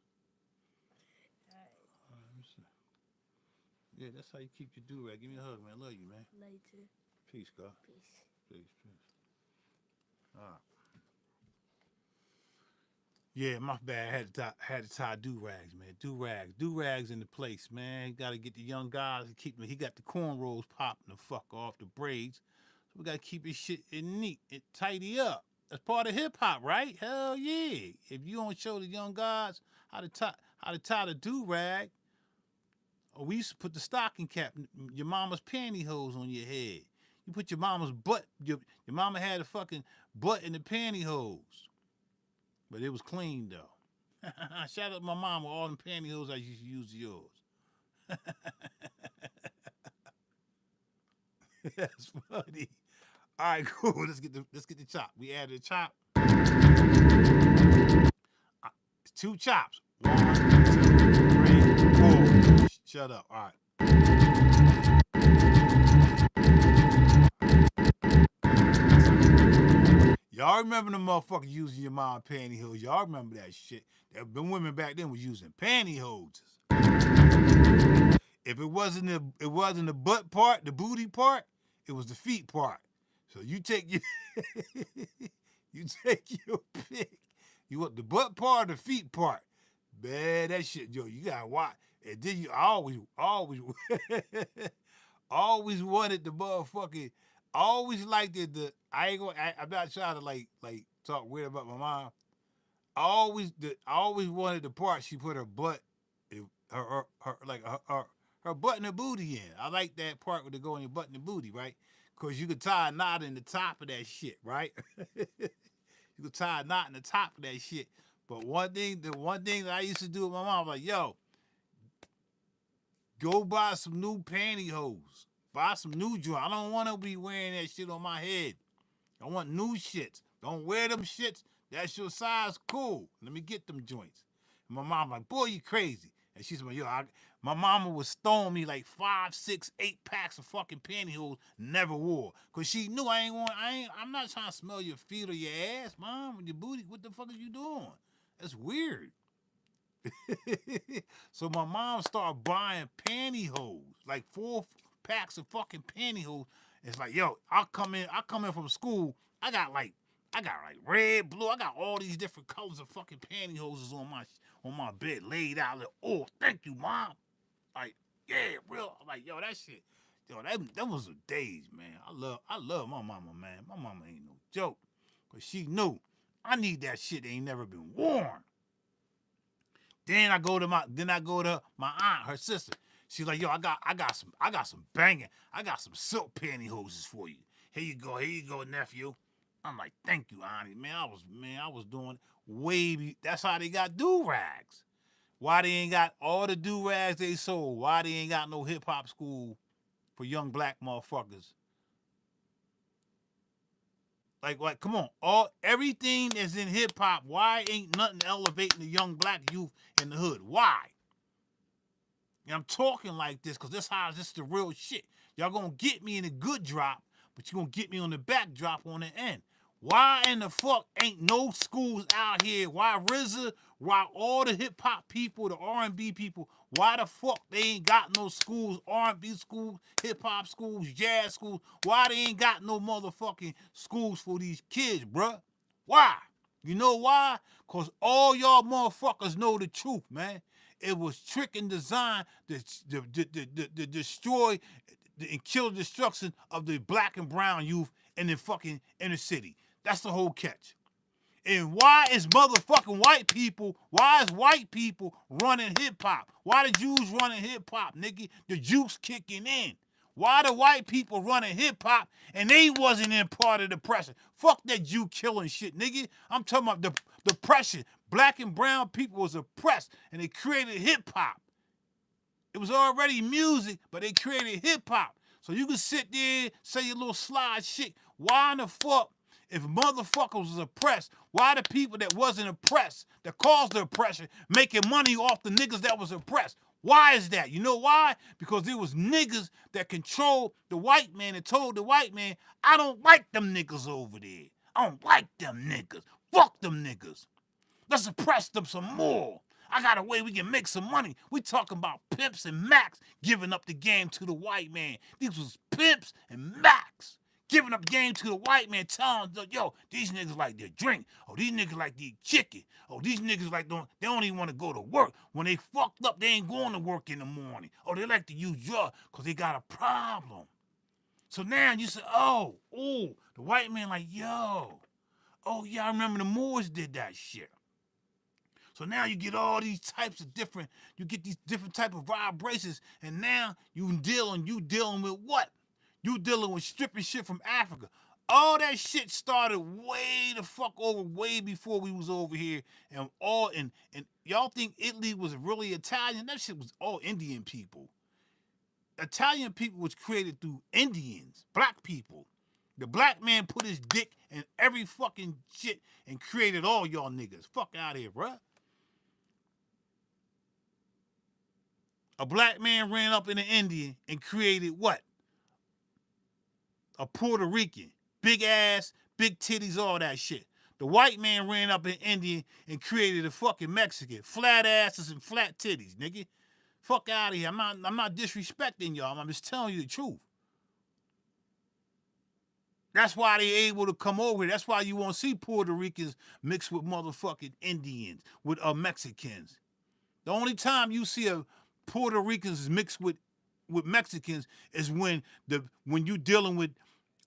S1: Alright, let me see. Yeah, that's how you keep your do-rag. Give me a hug, man. I love you, man.
S3: Love you too.
S1: Peace, God.
S3: Peace.
S1: Peace. Alright. Yeah, my bad. Had to tie do-rags, man. Do-rags in the place, man. Gotta get the young guys to keep them. He got the cornrows popping the fuck off, the braids. So we gotta keep his shit neat and tidy up. That's part of hip hop, right? Hell yeah. If you don't show the young guys how to tie the do-rag, or we used to put the stocking cap, your mama's pantyhose on your head. You put your mama's butt, your mama had a fucking butt in the pantyhose. But it was clean though. Shout out to my mom with all them pantyhose I used to use yours. That's funny. All right, cool. Let's get the chop. We added a chop. It's 2 chops. 1, 2, 3, 4. Shut up. All right. Y'all remember the motherfucker using your mom pantyhose? Y'all remember that shit? Them women back then was using pantyhoses. If it wasn't the butt part, the booty part, it was the feet part. So you take your pick. You want the butt part or the feet part? Man, that shit, yo, you gotta watch. And then you always wanted the motherfucking. Always liked it. I'm not trying to like talk weird about my mom. I always wanted the part she put her butt, her butt and her booty in. I like that part where they go in your butt and the booty, right? Cause you could tie a knot in the top of that shit, right? You could tie a knot in the top of that shit. But the one thing that I used to do with my mom, like, yo, go buy some new pantyhose. Buy some new joint. I don't want to be wearing that shit on my head. I want new shits. Don't wear them shits. That's your size. Cool. Let me get them joints. And my mom like, boy, you crazy. And she said, yo, my mama would stone me like 5, 6, 8 packs of fucking pantyhose, never wore. Cause she knew I'm not trying to smell your feet or your ass, mom, your booty. What the fuck are you doing? That's weird. So my mom started buying pantyhose, like 4 packs of fucking pantyhose. It's like, yo, I come in from school, I got like red, blue, I got all these different colors of fucking pantyhoses on my bed laid out. Like, oh, thank you, mom. Like, yeah, real. Like, yo, that shit, yo, that was the days, man. I love my mama, man. My mama ain't no joke, cause she knew I need that shit that ain't never been worn. Then I go to my aunt, her sister. She's like, yo, I got some banging. I got some silk pantyhoses for you. Here you go, nephew. I'm like, thank you, auntie. Man, I was doing that's how they got do-rags. Why they ain't got all the do-rags they sold? Why they ain't got no hip-hop school for young black motherfuckers? Like, come on. Everything that's in hip-hop, why ain't nothing elevating the young black youth in the hood? Why? And I'm talking like this because this is the real shit. Y'all gonna get me in the good drop, but you gonna get me on the backdrop on the end. Why in the fuck ain't no schools out here? Why RZA, why all the hip hop people, the R&B people, why the fuck they ain't got no schools, R&B schools, hip hop schools, jazz schools? Why they ain't got no motherfucking schools for these kids, bruh? Why? You know why? Cause all y'all motherfuckers know the truth, man. It was trick and design to destroy and kill the destruction of the black and brown youth in the fucking inner city. That's the whole catch. And why is white people running hip-hop? Why the Jews running hip-hop, nigga? The juice kicking in. Why the white people running hip-hop and they wasn't in part of the depression? Fuck that Jew killing shit, nigga. I'm talking about the depression. Black and brown people was oppressed and they created hip-hop. It was already music, but they created hip-hop. So you can sit there, say your little slide shit. Why in the fuck, if motherfuckers was oppressed, why the people that wasn't oppressed, that caused the oppression, making money off the niggas that was oppressed? Why is that? You know why? Because there was niggas that controlled the white man and told the white man, I don't like them niggas over there. I don't like them niggas. Fuck them niggas. Let's oppress them some more. I got a way we can make some money. We talking about pimps and Macks giving up the game to the white man. These was pimps and Macks giving up the game to the white man, telling them, yo, these niggas like their drink. Oh, these niggas like to eat chicken. Oh, these niggas like they don't even want to go to work. When they fucked up, they ain't going to work in the morning. Oh, they like to use drugs because they got a problem. So now you say, the white man like, yo, oh yeah, I remember the Moors did that shit. So now you get all these types of you get these different type of vibrations, and now you dealing with what? You dealing with stripping shit from Africa. All that shit started way the fuck over, way before we was over here, and y'all think Italy was really Italian? That shit was all Indian people. Italian people was created through Indians, black people. The black man put his dick in every fucking shit and created all y'all niggas. Fuck out of here, bruh. A black man ran up in an Indian and created what? A Puerto Rican. Big ass, big titties, all that shit. The white man ran up in Indian and created a fucking Mexican. Flat asses and flat titties, nigga. Fuck out of here. I'm not disrespecting y'all. I'm just telling you the truth. That's why they able to come over here. That's why you won't see Puerto Ricans mixed with motherfucking Indians, with Mexicans. The only time you see a Puerto Ricans mixed with Mexicans is when you dealing with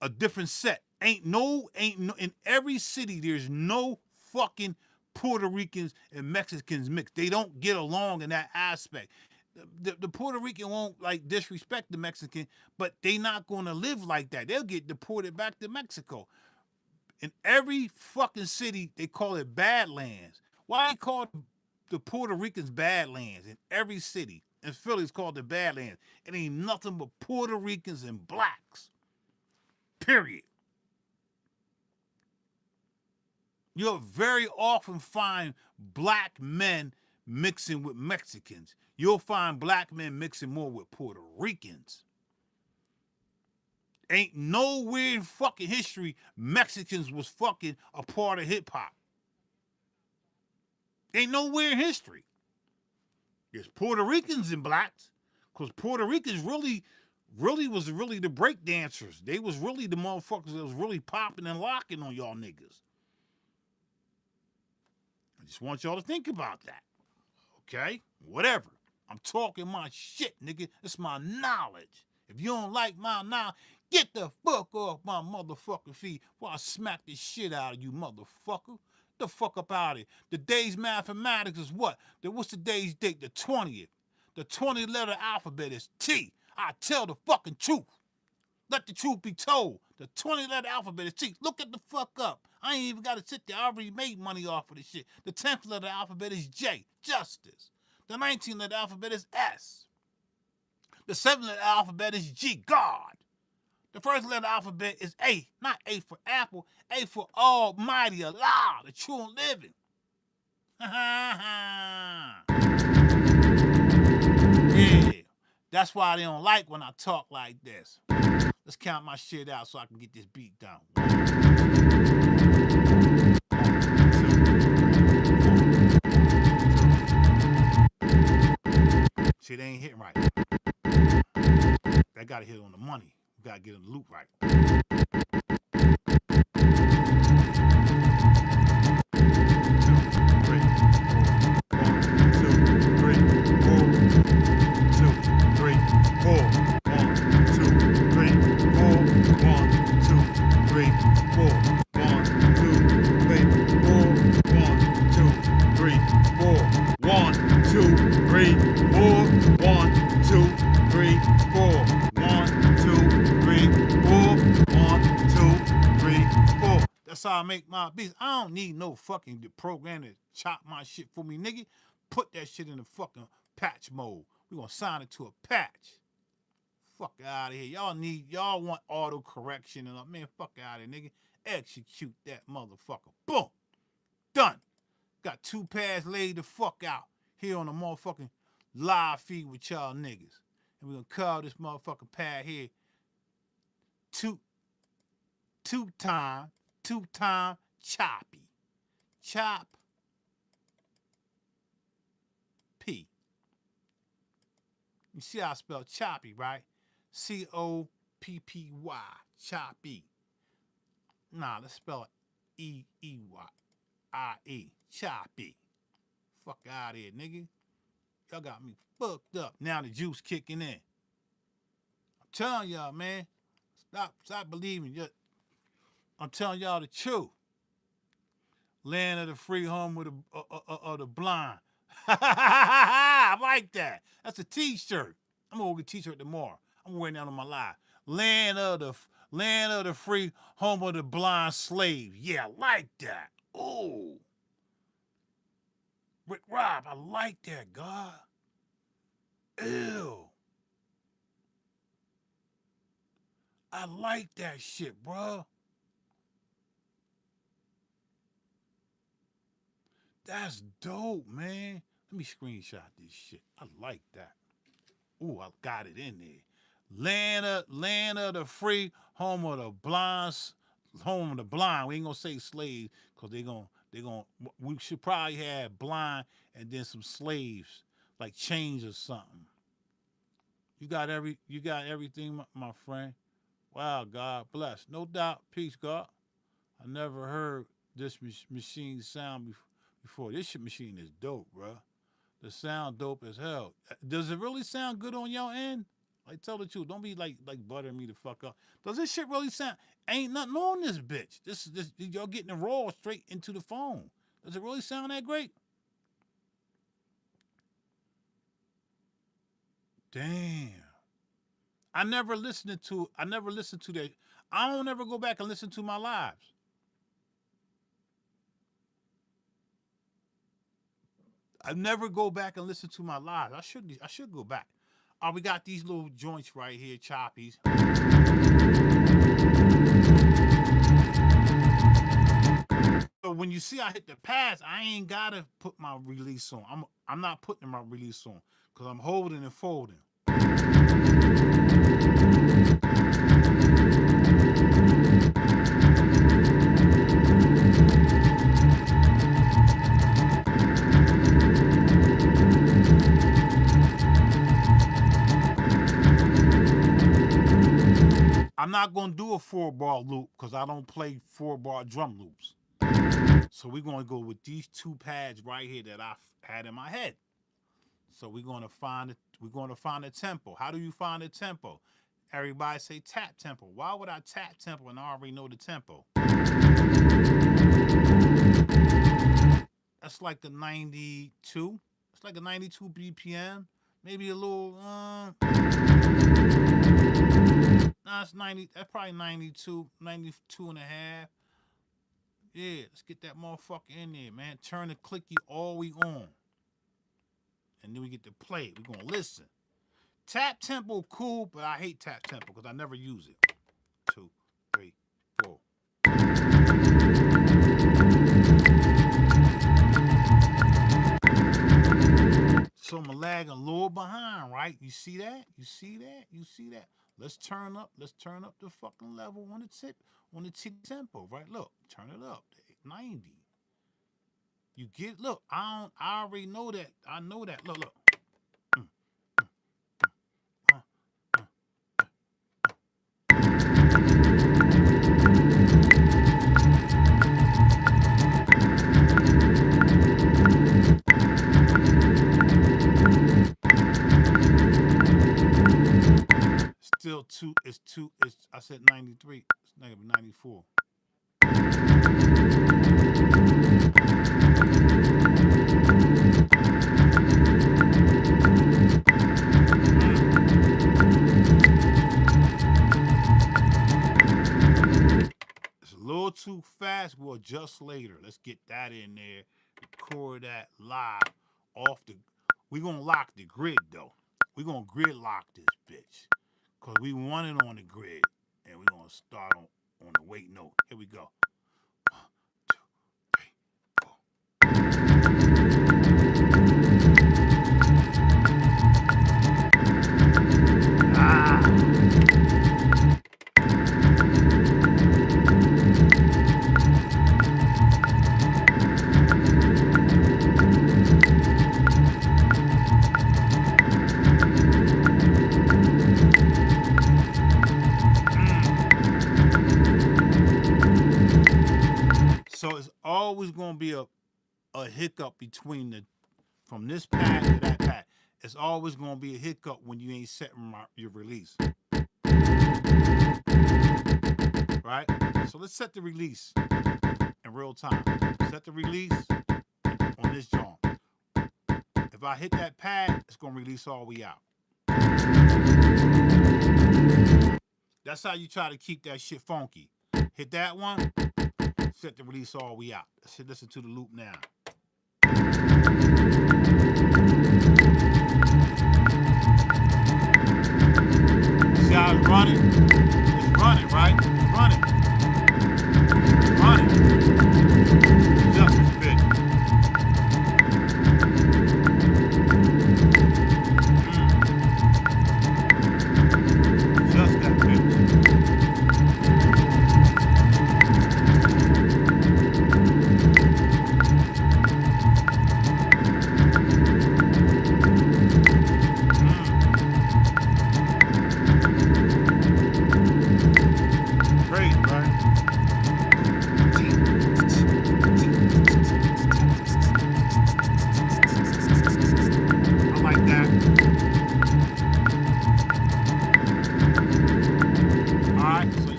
S1: a different set. Ain't no in every city there's no fucking Puerto Ricans and Mexicans mixed. They don't get along in that aspect. The Puerto Rican won't like disrespect the Mexican, but they not gonna live like that. They'll get deported back to Mexico. In every fucking city, they call it Badlands. Why they call the Puerto Ricans Badlands in every city? In Philly, it's called the Badlands. It ain't nothing but Puerto Ricans and blacks. Period. You'll very often find black men mixing with Mexicans. You'll find black men mixing more with Puerto Ricans. Ain't nowhere in fucking history Mexicans was fucking a part of hip hop. Ain't nowhere in history. There's Puerto Ricans and blacks, because Puerto Ricans really was the break dancers. They was really the motherfuckers that was really popping and locking on y'all niggas. I just want y'all to think about that. Okay? Whatever. I'm talking my shit, nigga. It's my knowledge. If you don't like my knowledge, get the fuck off my motherfucking feet before I smack the shit out of you, motherfucker. The fuck up out of here. The day's mathematics is what? What's the day's date? The 20th. The 20-letter alphabet is T. I tell the fucking truth. Let the truth be told. The 20-letter alphabet is T. Look at the fuck up. I ain't even got to sit there. I already made money off of this shit. The 10th letter alphabet is J. Justice. The 19th letter alphabet is S. The 7th letter alphabet is G. God. The first letter alphabet is A. Not A for Apple. A for Almighty Allah, the true and living. Yeah. That's why they don't like when I talk like this. Let's count my shit out so I can get this beat down. See, they ain't hitting right. That gotta hit on the money. We gotta get in the loop right. That's how I make my beats. I don't need no fucking program to chop my shit for me, nigga. Put that shit in the fucking patch mode. We gonna sign it to a patch. Fuck out of here. Y'all want auto correction and man, fuck out of here, nigga. Execute that motherfucker. Boom. Done. Got 2 pads laid the fuck out here on the motherfucking live feed with y'all niggas. And we're gonna call this motherfucking pad here two-time choppy. Chop P. You see how I spell choppy, right? C-O-P-P-Y. Choppy. Nah, let's spell it E-E-Y-I-E. Choppy. Fuck out of here, nigga. Y'all got me fucked up. Now the juice kicking in. I'm telling y'all, man. Stop believing. I'm telling y'all the truth. Land of the free, home of the blind. I like that. That's a t-shirt. I'm gonna get a t-shirt tomorrow. I'm wearing that on my live. Land of the free, home of the blind slave. Yeah, I like that. Ooh. Rick Rob, I like that, God. Ew. I like that shit, bro. That's dope, man. Let me screenshot this shit. I like that. Ooh, I got it in there. Land of the free, home of the blind. We ain't gonna say slaves, because we should probably have blind and then some slaves, like chains or something. You got everything, my friend. Wow, God bless. No doubt. Peace, God. I never heard this machine sound before. This shit machine is dope, bro. The sound dope as hell. Does it really sound good on your end? Like, tell the truth. Don't be like buttering me the fuck up. Does this shit really sound? Ain't nothing on this bitch. This y'all getting the raw straight into the phone. Does it really sound that great? Damn. I never listened to that. I don't ever go back and listen to my lives. I never go back and listen to my lives. I should go back. We got these little joints right here, choppies. So So when you see I hit the pads, I ain't gotta put my release on. I'm not putting my release on because I'm holding and folding. I'm not gonna do a 4-bar loop because I don't play 4-bar drum loops. So we're gonna go with these 2 pads right here that I had in my head. So we're gonna find the tempo. How do you find the tempo? Everybody say tap tempo. Why would I tap tempo and I already know the tempo? That's like a 92. It's like a 92 BPM. Maybe a little. Nah, it's 90. That's probably 92, 92 and a half. Yeah, let's get that motherfucker in there, man. Turn the clicky all the way on. And then we get to play it. We're going to listen. Tap tempo, cool, but I hate tap tempo because I never use it. 2, 3, 4. So I'm lagging a little behind, right? You see that? You see that? You see that? Let's turn up the fucking level on the tick tempo, right? Look, turn it up. 90. You get, look, I already know that. I know that. Look. Still I said 93. It's negative 94. It's a little too fast. We'll adjust later. Let's get that in there. Record that live off the. We're gonna lock the grid though. We're gonna grid lock this bitch. Cause we want it on the grid. And we're gonna start on the wait note. Here we go. 1, 2, 3, 4. So it's always going to be a hiccup between from this pad to that pad. It's always going to be a hiccup when you ain't setting your release. Right? So let's set the release in real time. Set the release on this joint. If I hit that pad, it's going to release all the way out. That's how you try to keep that shit funky. Hit that one. Set the release all the way out. Let's listen to the loop now. See how it's running? It's running, right? It's running. It's running. Just this bitch. Just that bitch.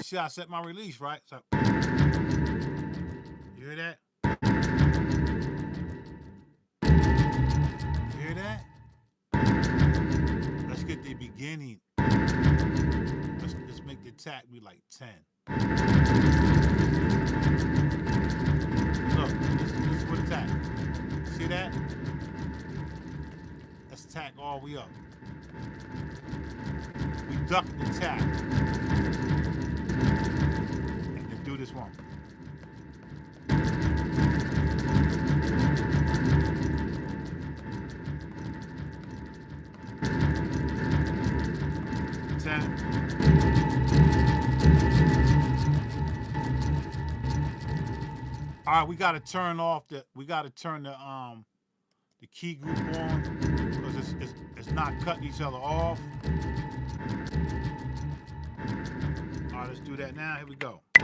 S1: See how I set my release, right? So, you hear that? You hear that? Let's get the beginning. Let's make the attack be like 10. Look, this is for the attack. See that? Let's attack all the way up. We duck the attack. And then do this one. All right, we gotta turn the key group on because it's not cutting each other off. All right, let's do that now. Here we go. I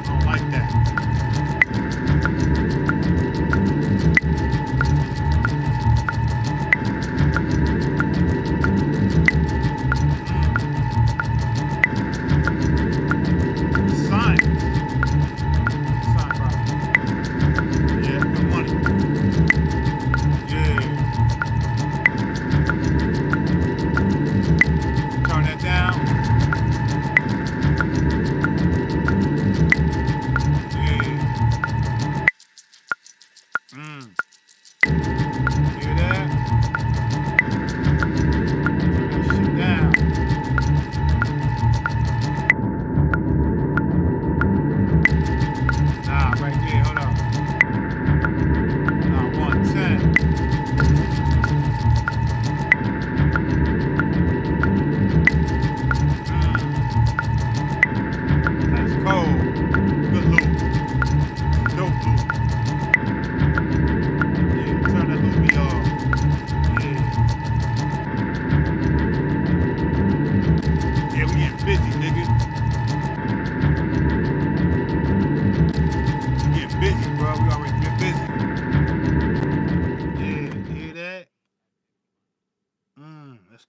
S1: don't like that.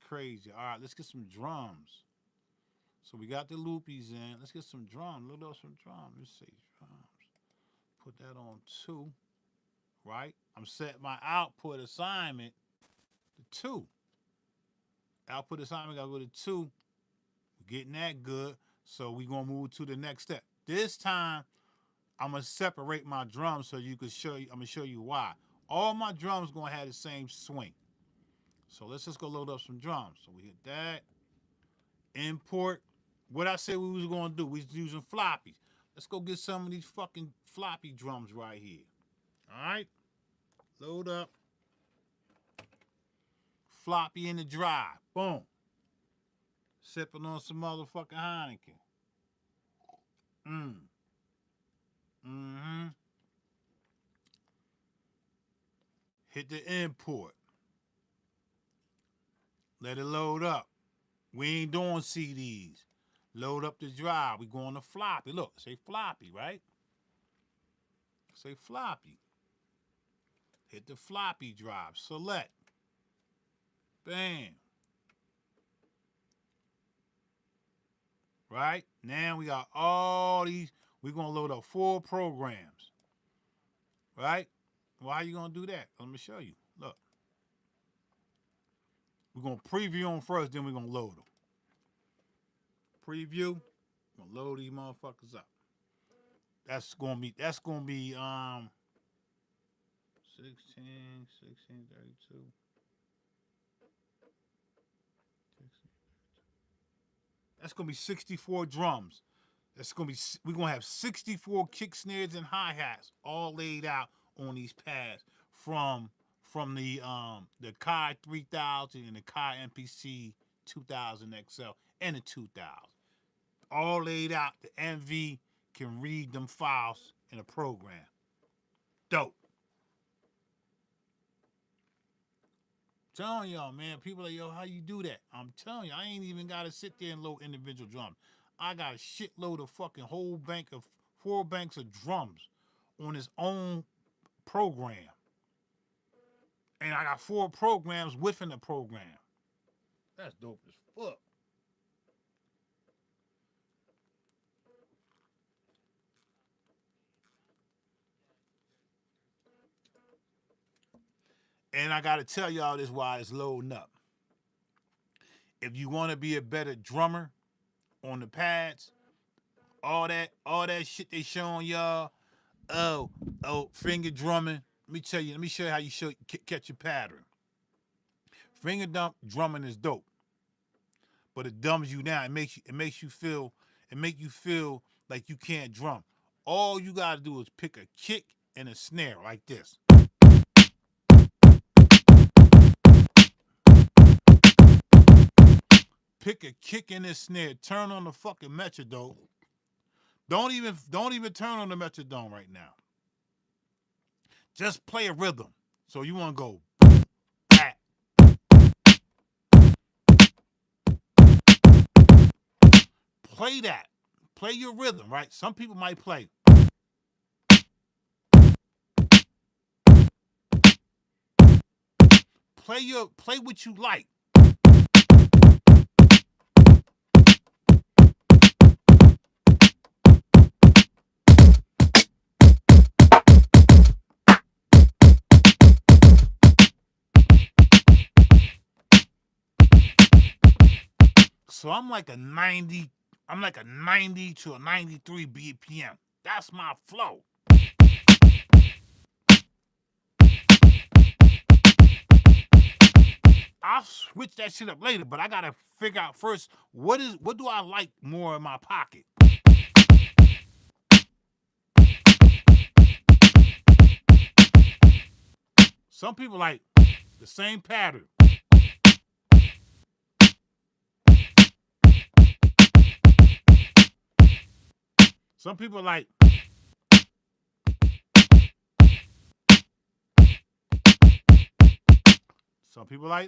S1: Crazy. All right, let's get some drums. So we got the loopies in. Let's get some drums. Load up some drums. Let's see drums. Put that on 2. Right? I'm setting my output assignment to 2. Output assignment gotta go to 2. We're getting that good. So we're gonna move to the next step. This time I'm gonna separate my drums so you can show you. I'm gonna show you why. All my drums gonna have the same swing. So let's just go load up some drums. So we hit that. Import. What I said we was going to do. We was using floppies. Let's go get some of these fucking floppy drums right here. All right. Load up. Floppy in the drive. Boom. Sipping on some motherfucking Heineken. Hit the import. Let it load up. We ain't doing CDs. Load up the drive. We going to floppy. Look, say floppy, right? Say floppy. Hit the floppy drive. Select. Bam. Right? Now we got all these. We're going to load up 4 programs. Right? Why are you going to do that? Let me show you. Look. We're going to preview them first, then we're going to load them. Preview. We're going to load these motherfuckers up. That's going to be 16, 32. That's going to be 64 drums. That's going to be, we're going to have 64 kick snares and hi-hats all laid out on these pads from the Kai 3000 and the Kai MPC 2000 XL and the 2000. All laid out. The MV can read them files in a program. Dope. Telling y'all, man, people are like, yo, how you do that? I'm telling you, I ain't even got to sit there and load individual drums. I got a shitload of fucking whole bank of 4 banks of drums on his own program. And I got 4 programs within the program. That's dope as fuck. And I got to tell y'all this why it's loading up. If you want to be a better drummer on the pads, all that shit they showing y'all, finger drumming. Let me show you how you catch your pattern. Finger drumming is dope, but it dumbs you down. It makes you feel like you can't drum. All you gotta do is pick a kick and a snare like this. pick a kick in this snare, turn on the fucking metronome. Don't even turn on the metronome right now. Just play a rhythm. So you want to go back. Play that. Play your rhythm, right? Some people might play. Play what you like. So I'm like a 90 to a 93 BPM. That's my flow. I'll switch that shit up later, but I gotta figure out first what do I like more in my pocket. Some people like the same pattern. Some people like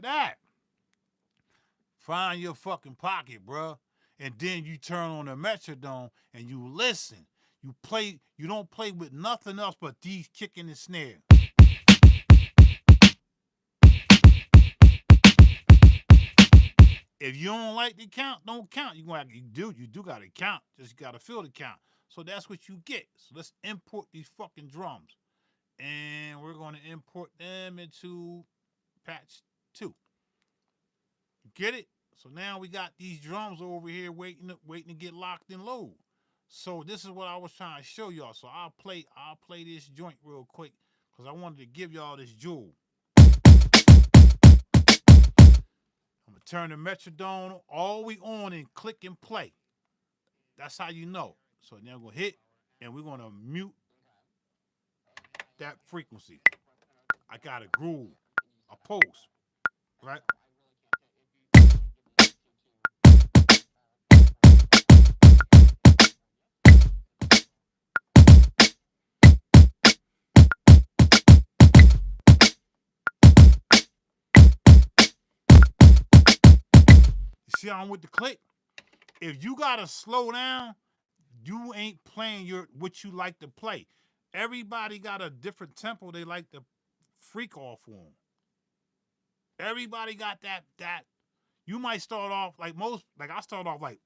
S1: that. Find your fucking pocket, bruh. And then you turn on the metronome and you listen. You don't play with nothing else but these kicking and snare. If you don't like the count, don't count. You do gotta count. Just gotta feel the count. So that's what you get. So let's import these fucking drums. And we're gonna import them into patch 2. Get it? So now we got these drums over here waiting to get locked and load. So this is what I was trying to show y'all. So I'll play this joint real quick because I wanted to give y'all this jewel. I'm gonna turn the metronome all the way on and click and play. That's how you know. So now we're gonna hit and we're gonna mute that frequency. I got a groove, a pulse, right? See how I'm with the click? If you gotta slow down, you ain't playing what you like to play. Everybody got a different tempo they like to freak off on. Everybody got that. You might start off like I start off like.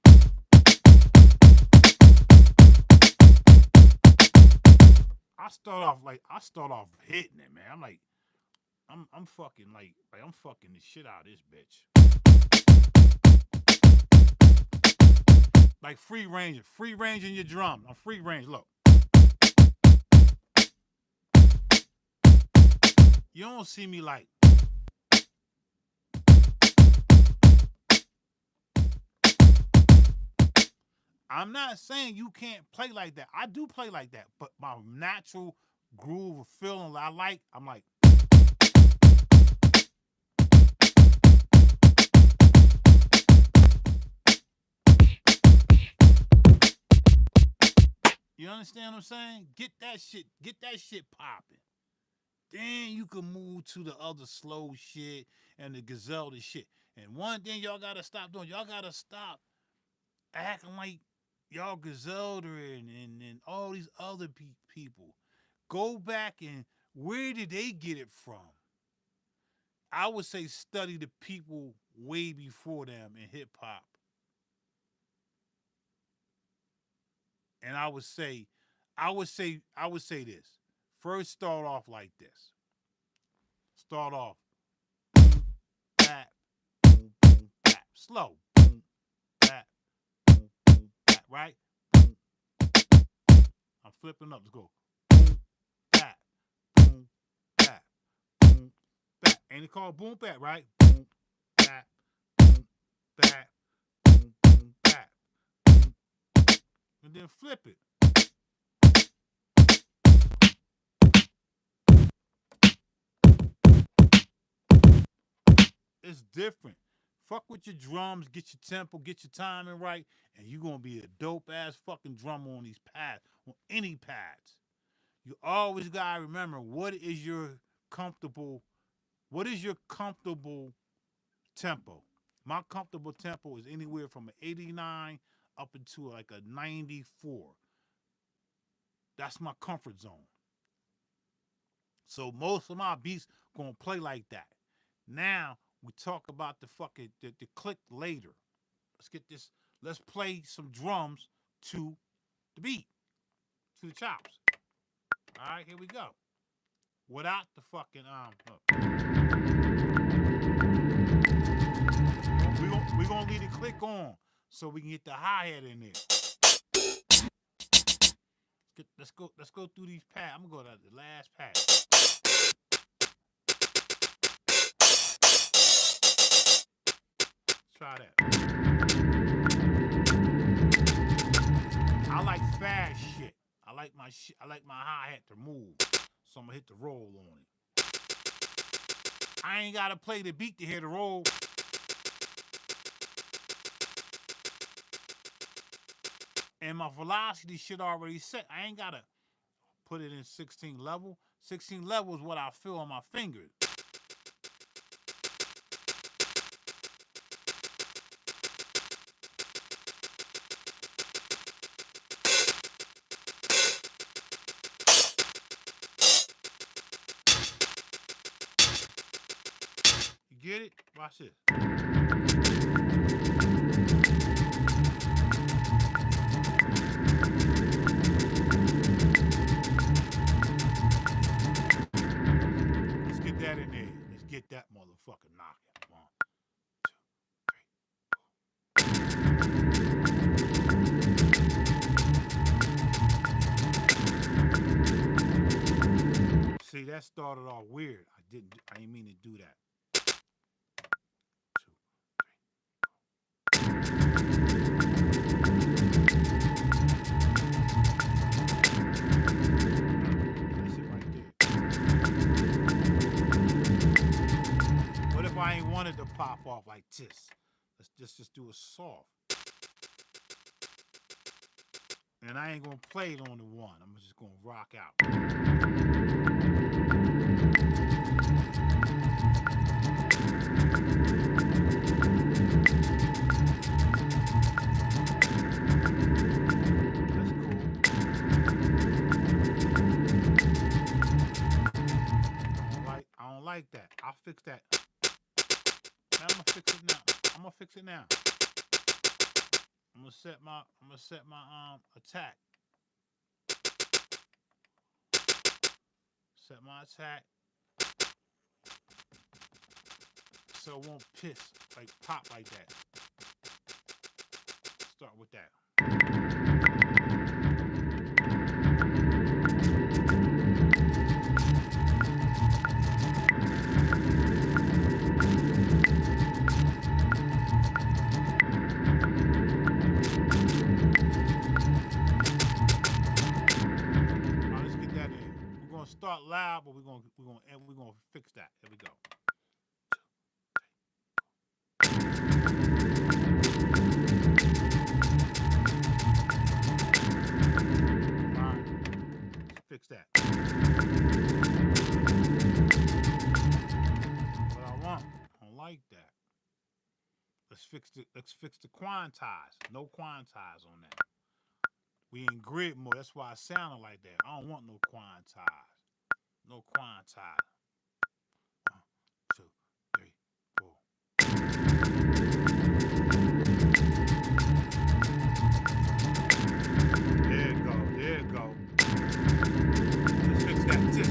S1: I start off hitting it, man. I'm fucking I'm fucking the shit out of this bitch. Like free range in your drum. I'm free range. Look, you don't see me like. I'm not saying you can't play like that. I do play like that, but my natural groove of feeling I'm like. You understand what I'm saying? Get that shit popping. Then you can move to the other slow shit and the Griselda shit. And one thing y'all gotta stop doing, y'all gotta stop acting like y'all Griselda and all these other people. Go back and where did they get it from? I would say study the people way before them in hip hop. And I would say this. First start off like this. Start off boom, bap, boom, boom, bap. Slow. Boom, bap, boom, boom, bap, right? Boom. I'm flipping up. Let's go. Boom, bap, boom, bap, boom, bap. Ain't it called boom bap, right? Boom, bap, boom, bap, boom, boom, bap. Boom. And then flip it. It's different. Fuck with your drums, get your tempo, get your timing right, and you're gonna be a dope ass fucking drummer on these pads, on any pads. You always gotta remember what is your comfortable tempo. My comfortable tempo is anywhere from an 89 up into like a 94. That's my comfort zone. So most of my beats gonna play like that. Now we talk about the click later. Let's get this. Let's play some drums to the beat, to the chops. All right, here we go. Without the fucking We're gonna leave the click on so we can get the hi-hat in there. Let's go through these pads. I'm gonna go to the last pad. Let's try that. I like fast shit. I like my hi-hat to move. So I'm gonna hit the roll on it. I ain't gotta play the beat to hear the roll. And my velocity shit already set. I ain't gotta put it in 16 level. 16 level is what I feel on my fingers. You get it? Watch this. In there. Let's get that motherfucker knocking. 1, 2, 3, 4. See, that started off weird. I didn't mean to do that. 2, 3. That's it right there. I ain't wanted to pop off like this. Let's just do a soft. And I ain't gonna play it on the 1. I'm just gonna rock out. That's cool. I don't like that. I'll fix that. I'm gonna fix it now. I'm gonna set my attack. Set my attack so it won't pop like that. Start with that. Start loud, but we're gonna fix that. Here we go. 2, 3. All right, let's fix that. What I want. I don't like that. Let's fix the quantize. No quantize on that. We in grid mode. That's why it sounded like that. I don't want no quantize. No quantize. 1, 2, 3, 4. There you go. There you go. Let's fix that tip.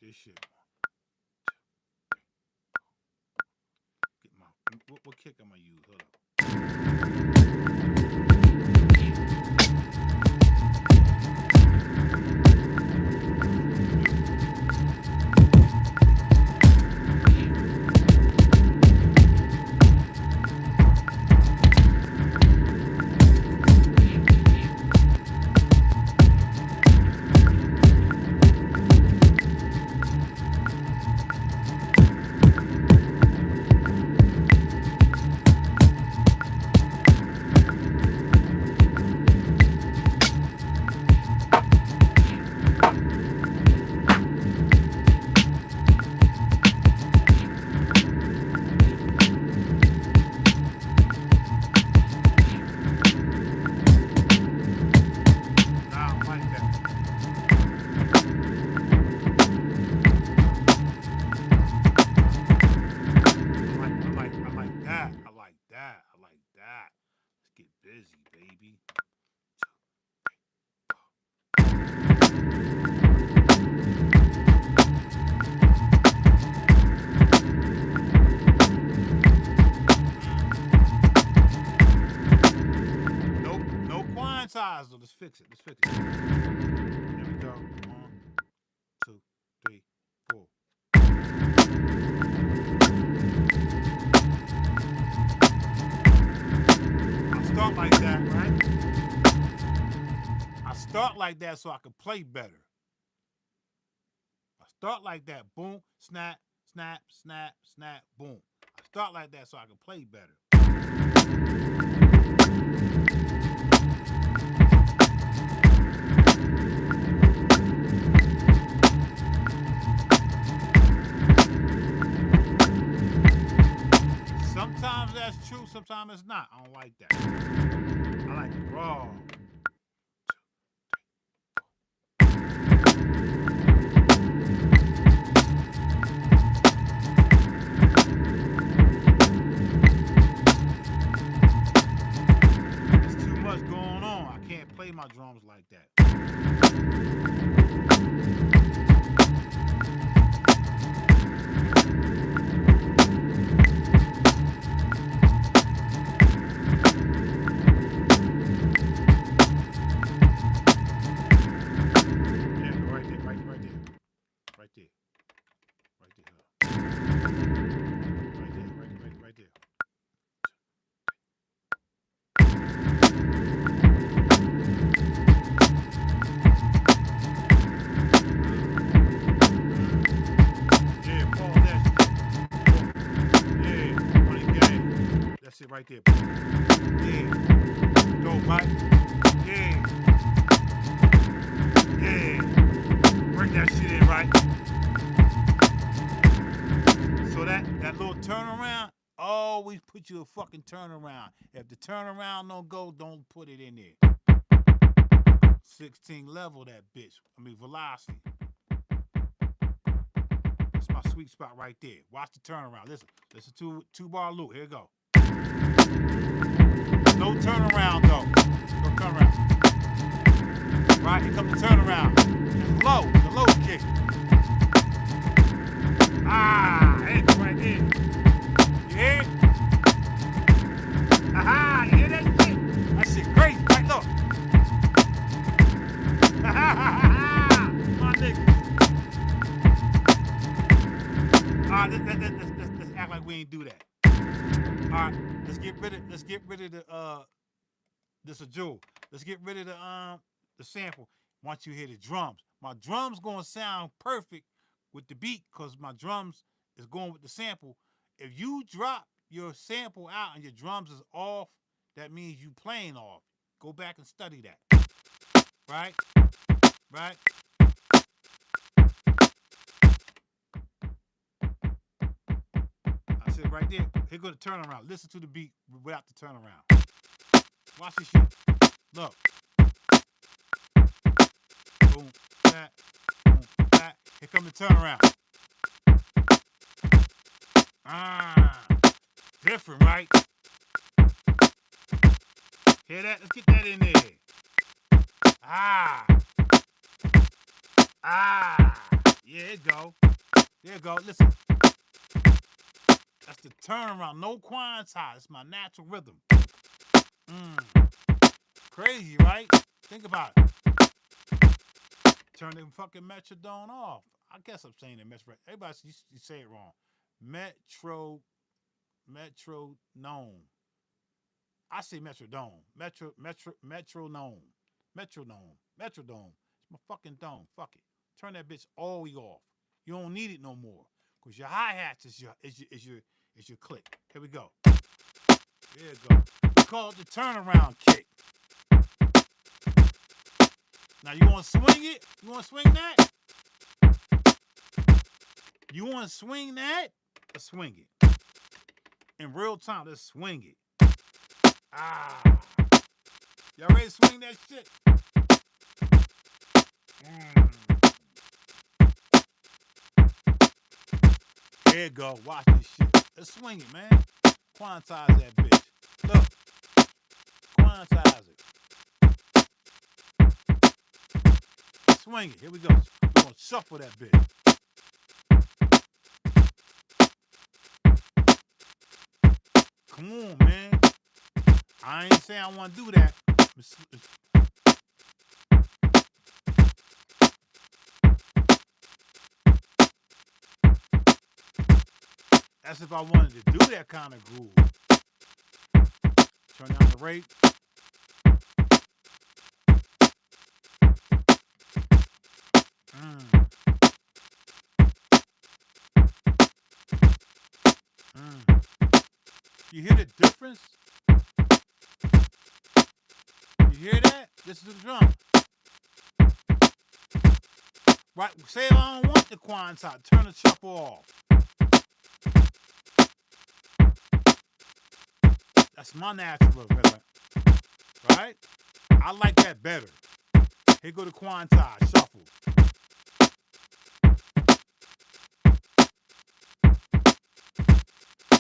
S1: this shit. Get my what kick am I use? Hold up. Let's fix it. There we go. 1, 2, 3, 4. I start like that, right? I start like that so I can play better. I start like that. Boom, snap, snap, snap, snap, boom. I start like that so I can play better. Sometimes that's true, sometimes it's not. I don't like that. I like it raw. There's too much going on. I can't play my drums like that. Right there. Yeah. Go, right? Yeah. Yeah. Bring that shit in, right? So that little turnaround, always put you a fucking turnaround. If the turnaround don't go, don't put it in there. 16 level that bitch. I mean velocity. That's my sweet spot right there. Watch the turnaround. Listen to 2-bar loop. Here we go. No turnaround though. No turnaround. Right, here comes the turnaround. It's low, the low kick. It's right there. You hear it? Aha, you hear that shit? That shit crazy, right? Look. My nigga. Let's act like we ain't do that. Alright, let's get rid of the this a jewel. Let's get rid of the sample. Once you hear the drums. My drums gonna sound perfect with the beat because my drums is going with the sample. If you drop your sample out and your drums is off, that means you playing off. Go back and study that. Right? Right? I said right there. Here go the turnaround. Listen to the beat without the turnaround. Watch this shit. Look. Boom, back, boom, back. Here come the turnaround. Different, right? Hear that? Let's get that in there. Yeah, there you go. There you go. Listen. That's the turnaround. No quantize. It's my natural rhythm. Crazy, right? Think about it. Turn the fucking metrodome off. I guess I'm saying it metro. Everybody, you say it wrong. Metronome. I say metrodome. Metronome. Metrodome. It's my fucking dome. Fuck it. Turn that bitch all the way off. You don't need it no more. Cause your hi-hats is your click. Here we go. There you go. We call it the turnaround kick. Now you want to swing it? You want to swing that? You want to swing that? Let's swing it. In real time, let's swing it. Y'all ready to swing that shit? There you go. Watch this shit. Let's swing it, man. Quantize that bitch. Look. Quantize it. Swing it. Here we go. We're going to shuffle that bitch. Come on, man. I ain't saying I want to do that. That's if I wanted to do that kind of groove. Turn down the rate. You hear the difference? You hear that? This is the drum. Right, say I don't want the quantize. Turn the shuffle off. That's my natural rhythm. Right? I like that better. Here go the quantize. Shuffle.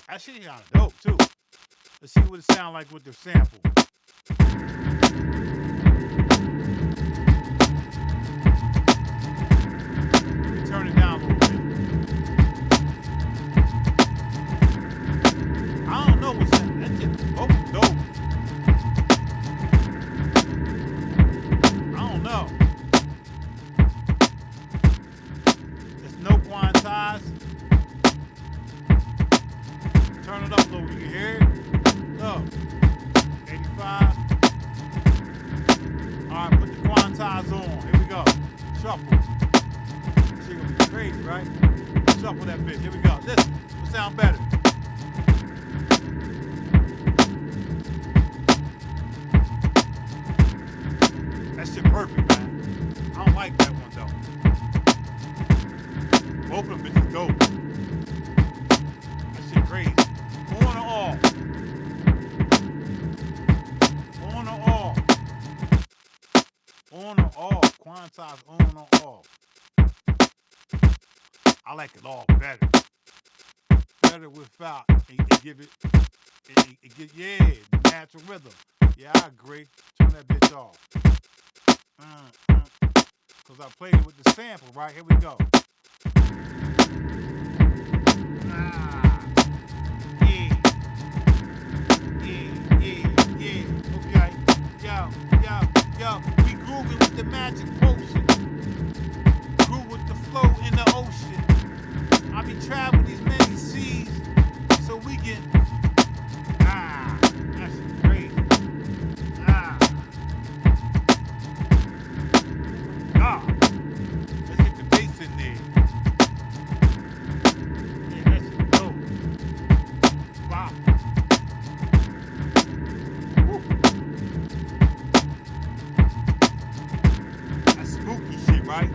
S1: That shit kind of dope too. Let's see what it sounds like with the sample. Turn it down a little bit. I don't know what's that. That shit dope. I don't know. There's no quantize. Turn it up a little, you can hear it. Look, 85. All right, put the quantize on. Here we go. Shuffle. Shit gonna be crazy, right? Shuffle that bitch. Here we go. Listen, it'll sound better. That shit perfect, man. I don't like that one though. Both of them bitches dope. That shit crazy. On or off? On or off? On or off? Quantize on or off? I like it all better. Better without. It give it. It give, yeah, the natural rhythm. Yeah, I agree. Turn that bitch off. Because I played it with the sample, right? Here we go. Yeah. Okay. Yo. We grooving with the magic potion. Groove with the flow in the ocean. I be traveling these many seas so we can. That's crazy. Let's get the bass in there. Yeah, that's dope. Wow. Woo. That's spooky shit, right?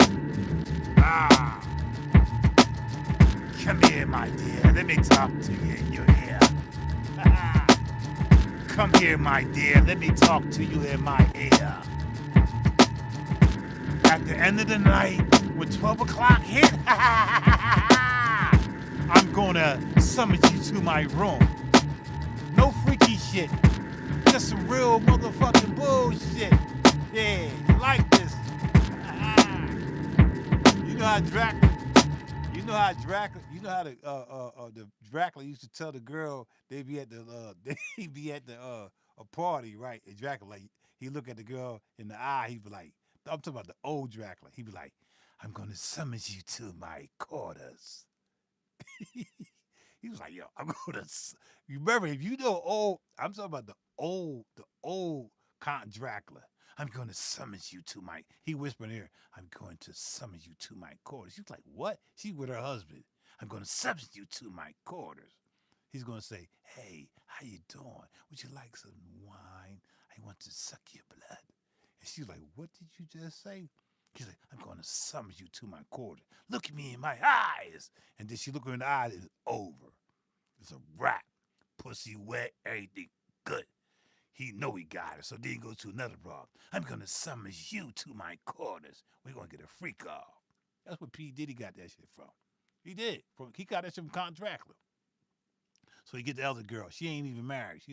S1: Come here, my dear. Let me talk to you in your ear. Come here, my dear. Let me talk to you in my ear. At the end of the night, when 12 o'clock hit, I'm gonna summon you to my room. No freaky shit. Just some real motherfucking bullshit. Yeah, you like this? You know how Dracula You know how Dracula? You know how the Dracula used to tell the girl they be at the they be at the a party, right? And Dracula, like, he look at the girl in the eye. He be like, I'm talking about the old Dracula. He be like, I'm gonna summon you to my quarters. He was like, yo, I'm gonna. You remember, if you know old, I'm talking about the old Count Dracula. I'm going to summon you to my. He whispered in here, I'm going to summon you to my quarters. She's like, what? She's with her husband. I'm going to summon you to my quarters. He's going to say, hey, how you doing? Would you like some wine? I want to suck your blood. And she's like, what did you just say? He's like, I'm going to summon you to my quarters. Look at me in my eyes. And then she looked her in the eyes. It's over. It's a wrap. Pussy wet, everything good. He know he got it, so then he goes to another broad. I'm gonna summon you to my quarters. We're gonna get a freak off. That's what P. Diddy got that shit from. He did. He got that shit from Count Dracula. So he get the other girl. She ain't even married. She